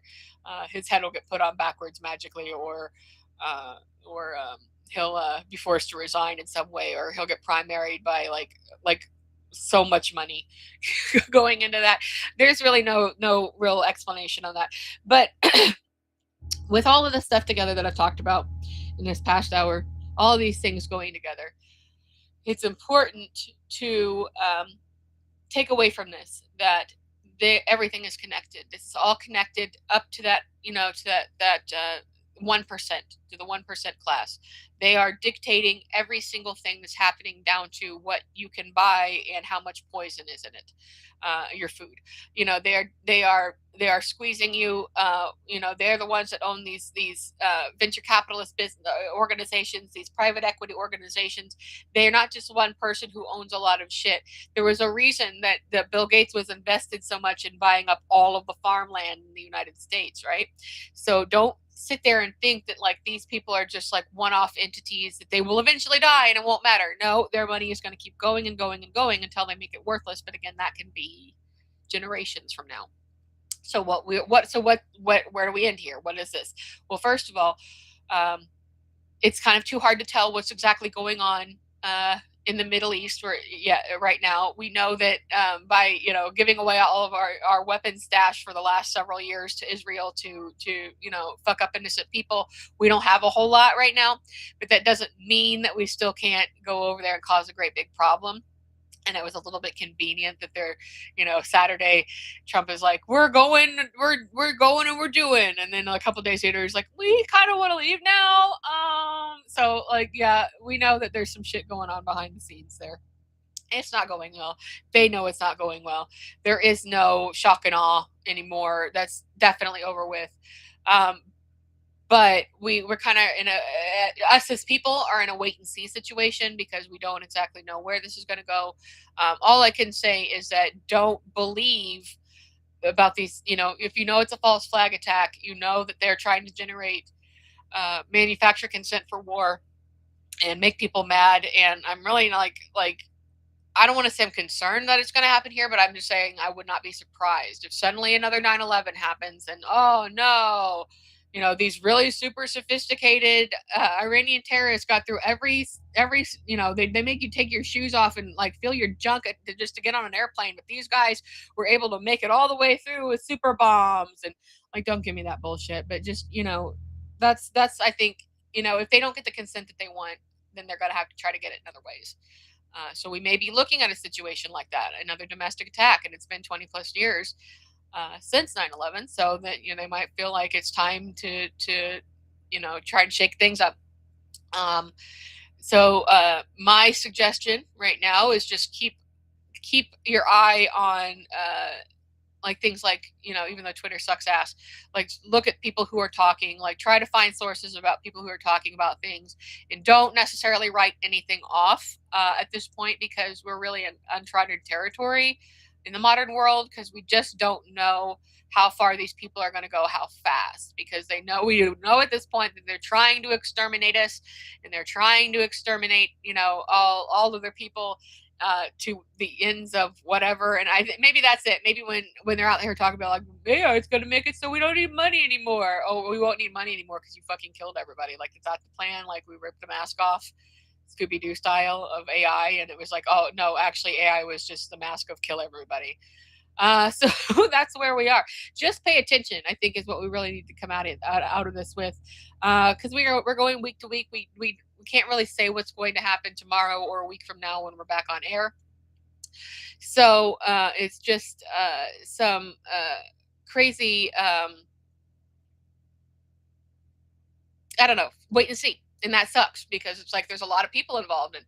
His head will get put on backwards magically, or he'll be forced to resign in some way, or he'll get primaried by like so much money going into that. There's really no real explanation on that. But with all of the stuff together that I've talked about in this past hour, all of these things going together, it's important to take away from this that everything is connected. This is all connected up to that, to that 1%, to the 1% class. They are dictating every single thing that's happening, down to what you can buy and how much poison is in it, your food. They are They are squeezing you. They're the ones that own these venture capitalist business organizations, these private equity organizations. They're not just one person who owns a lot of shit. There was a reason that Bill Gates was invested so much in buying up all of the farmland in the United States, right? So don't sit there and think that like these people are just like one-off entities that they will eventually die and it won't matter. No, their money is going to keep going and going and going until they make it worthless. But again, that can be generations from now. So where do we end here? What is this? Well, first of all, it's kind of too hard to tell what's exactly going on in the Middle East right now. We know that by giving away all of our weapons stash for the last several years to Israel to fuck up innocent people, we don't have a whole lot right now, but that doesn't mean that we still can't go over there and cause a great big problem. And it was a little bit convenient that they're, Saturday, Trump is like, we're going and we're doing. And then a couple of days later, he's like, we kind of want to leave now. So like, yeah, we know that there's some shit going on behind the scenes there. It's not going well. They know it's not going well. There is no shock and awe anymore. That's definitely over with. But we're kind of us as people are in a wait and see situation because we don't exactly know where this is going to go. All I can say is that don't believe about these, if it's a false flag attack, that they're trying to generate manufacture consent for war and make people mad. And I'm really like, I don't want to say I'm concerned that it's going to happen here, but I'm just saying I would not be surprised if suddenly another 9/11 happens and, oh no, these really super sophisticated Iranian terrorists got through every they make you take your shoes off and like feel your junk just to get on an airplane. But these guys were able to make it all the way through with super bombs and like, don't give me that bullshit. But just, that's I think, if they don't get the consent that they want, then they're going to have to try to get it in other ways. So we may be looking at a situation like that, another domestic attack, and it's been 20 plus years since 9/11, so that they might feel like it's time to try and shake things up. So my suggestion right now is just keep your eye on like things like even though Twitter sucks ass, like look at people who are talking, like try to find sources about people who are talking about things, and don't necessarily write anything off at this point because we're really in uncharted territory in the modern world, because we just don't know how far these people are going to go, how fast, because we know at this point that they're trying to exterminate us, and they're trying to exterminate all of their people to the ends of whatever. And I think maybe that's it. Maybe when they're out here talking about like, yeah, it's going to make it so we don't need money anymore. Oh, we won't need money anymore because you fucking killed everybody. Like, is that the plan? Like, we ripped the mask off, Scooby-Doo style of AI, and it was like, oh no, actually AI was just the mask of kill everybody. So that's where we are. Just pay attention, I think, is what we really need to come out of this with, because we're going week to week. We can't really say what's going to happen tomorrow or a week from now when we're back on air. So it's just some crazy, I don't know, wait and see. And that sucks because it's like there's a lot of people involved, and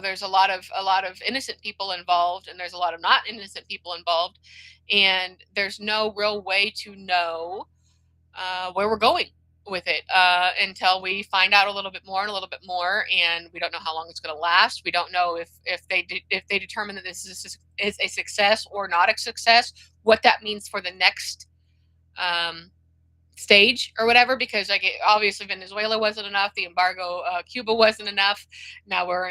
there's a lot of innocent people involved, and there's a lot of not innocent people involved, and there's no real way to know where we're going with it until we find out a little bit more, and we don't know how long it's going to last. We don't know if they determine that this is a success or not a success, what that means for the next stage or whatever, because like obviously Venezuela wasn't enough, the embargo Cuba wasn't enough, now we're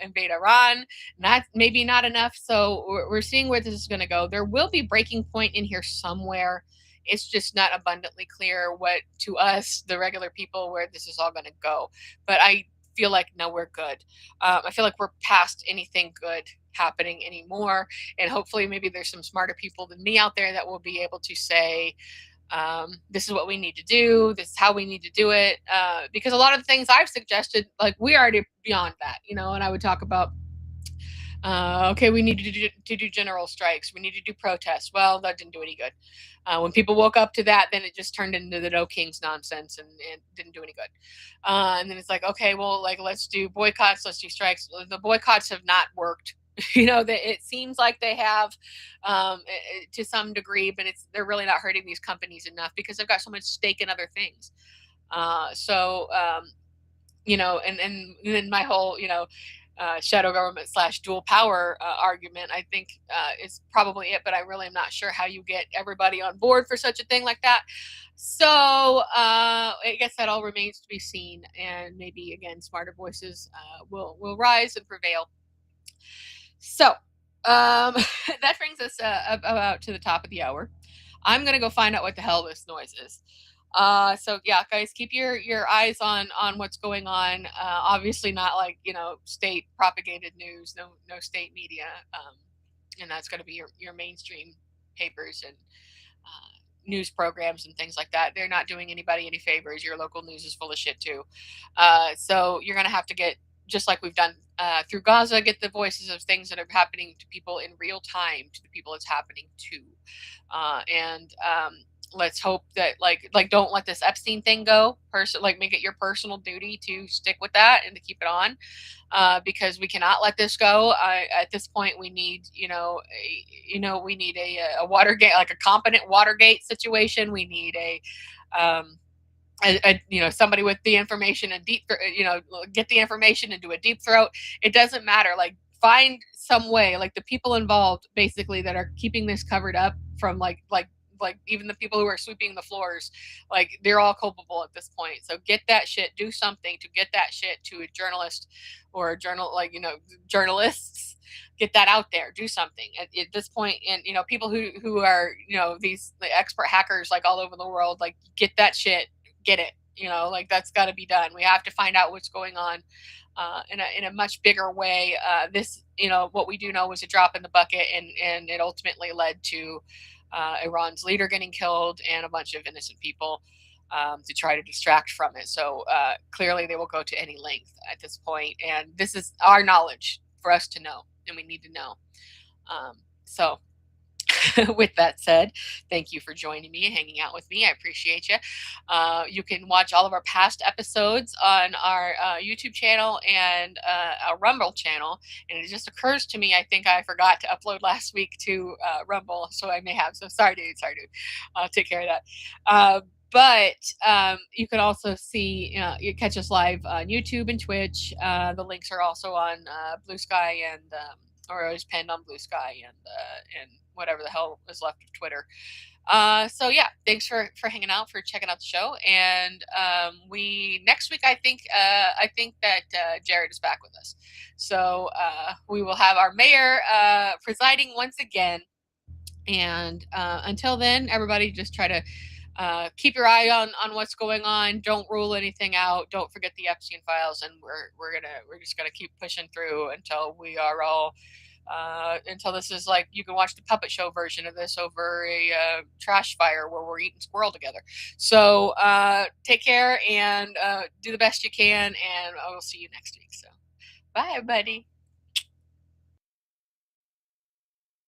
invade Iran, not maybe not enough. So we're seeing where this is going to go. There will be breaking point in here somewhere. It's just not abundantly clear what to us, the regular people, where this is all going to go. But I feel like no, we're good. I feel like we're past anything good happening anymore, and hopefully maybe there's some smarter people than me out there that will be able to say, this is what we need to do, this is how we need to do it, because a lot of the things I've suggested, like, we already beyond that, and I would talk about okay, we need to do general strikes, we need to do protests. Well, that didn't do any good. When people woke up to that, then it just turned into the No Kings nonsense, and didn't do any good. And then it's like, okay, well, like, let's do boycotts, let's do strikes. The boycotts have not worked That it seems like they have to some degree, but they're really not hurting these companies enough because they've got so much stake in other things. And then my whole, shadow government / dual power argument, I think is probably it, but I really am not sure how you get everybody on board for such a thing like that. So I guess that all remains to be seen, and maybe again, smarter voices will rise and prevail. So that brings us about to the top of the hour. I'm gonna go find out what the hell this noise is. So yeah, guys, keep your eyes on what's going on. Obviously not like, state propagated news, no state media. And that's going to be your mainstream papers and news programs and things like that. They're not doing anybody any favors. Your local news is full of shit too. So you're going to have to get, just like we've done through Gaza, get the voices of things that are happening to people in real time, to the people it's happening to. And let's hope that like don't let this Epstein thing go. Make it your personal duty to stick with that and to keep it on, because we cannot let this go. At this point, we need we need a Watergate, like a competent Watergate situation. We need somebody with the information and get the information and do a deep throat. It doesn't matter. Like, find some way, like the people involved basically that are keeping this covered up from like even the people who are sweeping the floors, like they're all culpable at this point. So get that shit, do something to get that shit to a journalist or a journalists, get that out there, do something at this point. And, people who are, these expert hackers, like all over the world, like get that shit, get it, that's got to be done. We have to find out what's going on in a much bigger way. This, what we do know was a drop in the bucket, and it ultimately led to Iran's leader getting killed and a bunch of innocent people to try to distract from it. So clearly they will go to any length at this point. And this is our knowledge for us to know, and we need to know. So with that said, thank you for joining me and hanging out with me. I appreciate you. You can watch all of our past episodes on our YouTube channel and our Rumble channel. And it just occurs to me, I think I forgot to upload last week to Rumble, so I may have. So sorry, dude. I'll take care of that. But you can also see, you catch us live on YouTube and Twitch. The links are also on Blue Sky and or always pinned on Blue Sky and whatever the hell is left of Twitter. So yeah, thanks for hanging out, for checking out the show. And we next week, I think that Jared is back with us. So we will have our mayor presiding once again. And until then, everybody just try to keep your eye on what's going on. Don't rule anything out. Don't forget the Epstein files, and we're just gonna keep pushing through until we are all until this is like, you can watch the puppet show version of this over a trash fire where we're eating squirrel together. So take care and do the best you can, and I will see you next week. So bye, everybody.